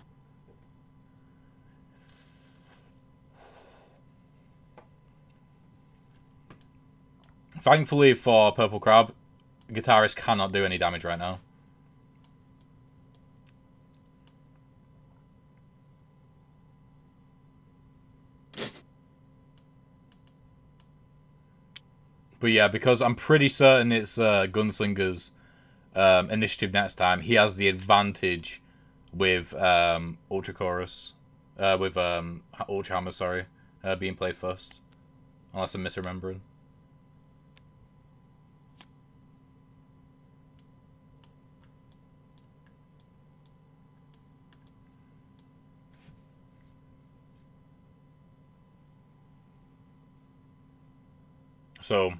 Thankfully for Purple Crab, Guitarist cannot do any damage right now. But yeah, because I'm pretty certain it's Gunslinger's initiative next time, he has the advantage with Ultra Chorus, with Ultra Hammer, sorry, being played first. Unless I'm misremembering. So,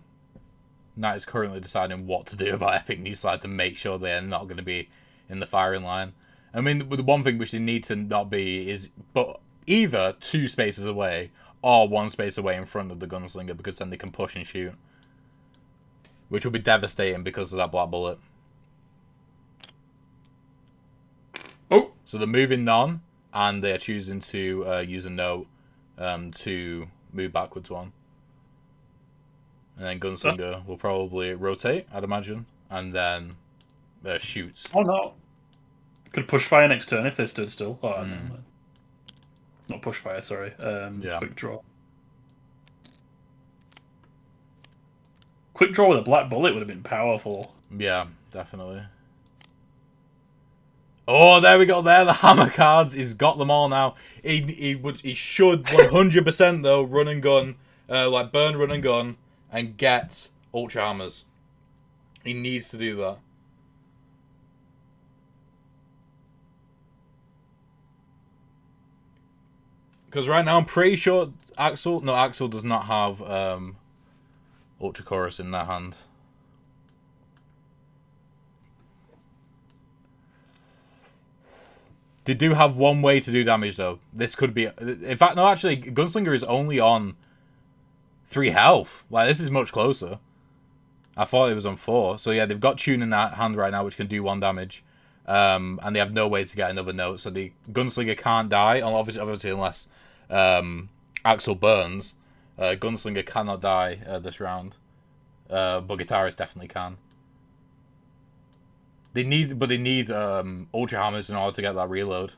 Nat is currently deciding what to do about Epic Knee-Slide to make sure they're not going to be in the firing line. I mean, the one thing which they need to not be is but either 2 spaces away or 1 space away in front of the Gunslinger, because then they can push and shoot. Which will be devastating because of that black bullet. Oh! So they're moving none, and they are choosing to use a note to move backwards 1. And then Gunslinger will probably rotate, I'd imagine, and then shoot. Oh no! Could push fire next turn if they stood still. Oh, no. Not push fire, sorry. Yeah. Quick draw. Quick draw with a black bullet would have been powerful. Yeah, definitely. Oh, there we go. There, the hammer cards. He's got them all now. He should 100% though run and gun, like burn run and gun, and get ultra hammers. He needs to do that. Because right now I'm pretty sure Axel does not have ultra chorus in their hand. They do have one way to do damage, though. This could be... In fact, no, actually, Gunslinger is only on 3 health. Like, this is much closer. I thought it was on 4. So, yeah, they've got Tune in that hand right now, which can do 1 damage. And they have no way to get another note. So, the Gunslinger can't die, obviously unless Axel burns. Gunslinger cannot die this round. But Guitarist definitely can. They need ultra hammers in order to get that reload.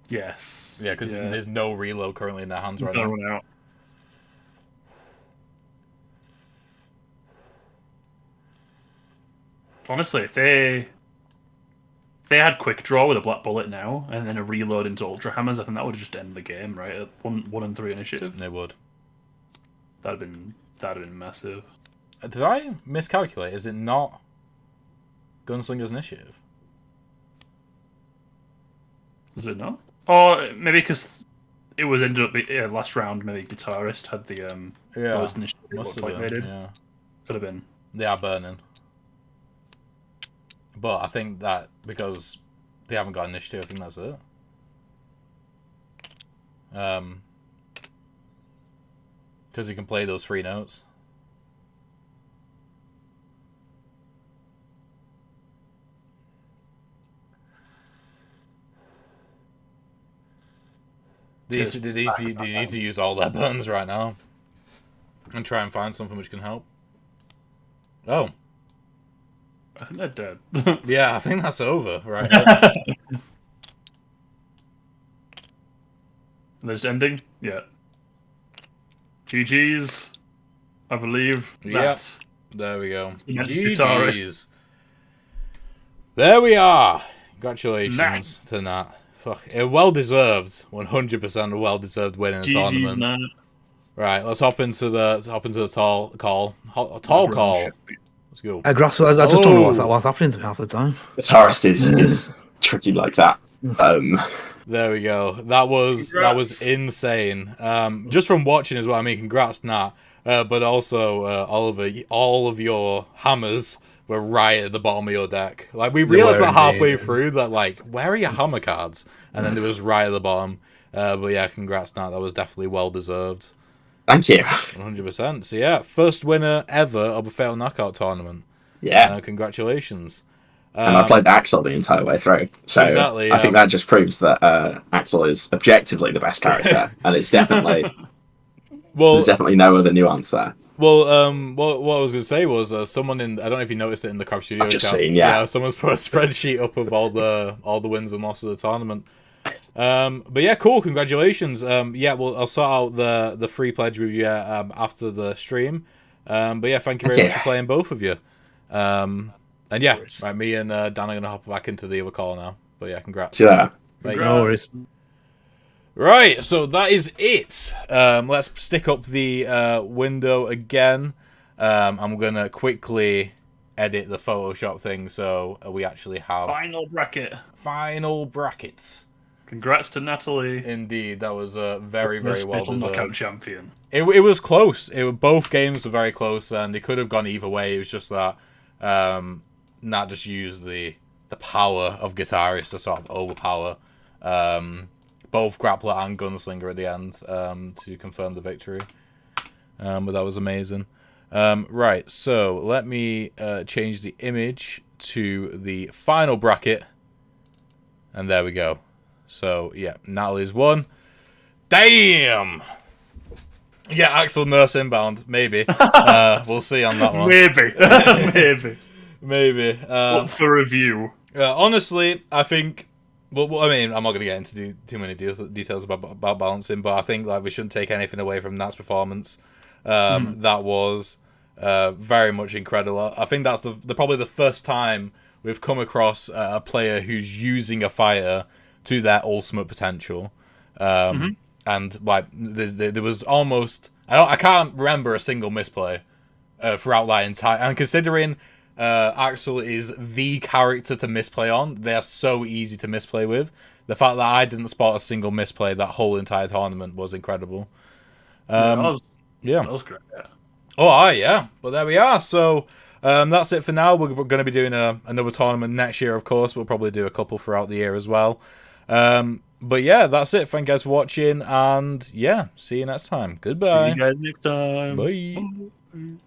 Yes. Yeah, because there's no reload currently in their hands right now. Out. Honestly, if they had quick draw with a black bullet now and then a reload into ultra hammers, I think that would just end the game, right? At 1 and 3 initiative. They would. That'd have been massive. Did I miscalculate? Is it not Gunslinger's initiative? Was it not? Or maybe because it was ended up last round. Maybe Guitarist had the lowest initiative. Must have been. Yeah, could have been. They are burning, but I think that because they haven't got initiative, I think that's it. Because he can play those 3 notes. They need to use all their burns right now and try and find something which can help. Oh. I think they're dead. Yeah, I think that's over, right? There's ending? Yeah. GG's, I believe. Yep. There we go. GG's. There we are. Congratulations to Nat. Fuck, a well-deserved, 100% a well-deserved win in the tournament. Nat. Right, let's hop into the tall call. Let's go. I just don't know what's happening to me half the time. Guitarist is tricky like that. There we go. That was insane. Just from watching as well. I mean, congrats, Nat. But also, Oliver, all of your hammers were right at the bottom of your deck. Like, we realized about halfway through that, like, where are your hammer cards? And then it was right at the bottom. But yeah, congrats, Nat. That was definitely well deserved. Thank you. 100%. So yeah, first winner ever of a Fatal Knockout tournament. Yeah. Congratulations. And I played Axel the entire way through. So exactly, I think that just proves that Axel is objectively the best character. And it's definitely... there's definitely no other nuance there. Well, what I was going to say was someone in... I don't know if you noticed it in the Crab Studio. I've just seen, yeah. Someone's put a spreadsheet up of all the wins and losses of the tournament. But yeah, cool. Congratulations. Yeah, well, I'll sort out the free pledge with you after the stream. But yeah, thank you very much for playing, both of you. And yeah, right, me and Dan are going to hop back into the other call now. But yeah, congrats. Yeah. No worries. Right, so that is it. Let's stick up the window again. I'm going to quickly edit the Photoshop thing so we actually have... Final brackets. Congrats to Natalie. Indeed, that was very, very well deserved. Knockout champion. It was close. Both games were very close, and they could have gone either way. It was just that Nat just used the power of Guitarist to sort of overpower both Grappler and Gunslinger at the end to confirm the victory. But that was amazing. Right, so let me change the image to the final bracket, and there we go. So, yeah, Natalie's won. Damn! Yeah, Axel Nurse inbound. Maybe. We'll see on that one. Maybe. Up for review. Honestly, I think... Well, I mean, I'm not going to get into too many details about balancing, but I think like we shouldn't take anything away from Nat's performance. That was very much incredible. I think that's probably the first time we've come across a player who's using a fighter to their ultimate potential. And like there was almost I can't remember a single misplay throughout that entire. And considering Axel is the character to misplay on, they're so easy to misplay with. The fact that I didn't spot a single misplay that whole entire tournament was incredible. That was great. Yeah. Oh, yeah. But there we are. So that's it for now. We're going to be doing another tournament next year, of course. We'll probably do a couple throughout the year as well. But yeah, that's it. Thank you guys for watching. And yeah, see you next time. Goodbye. See you guys next time. Bye.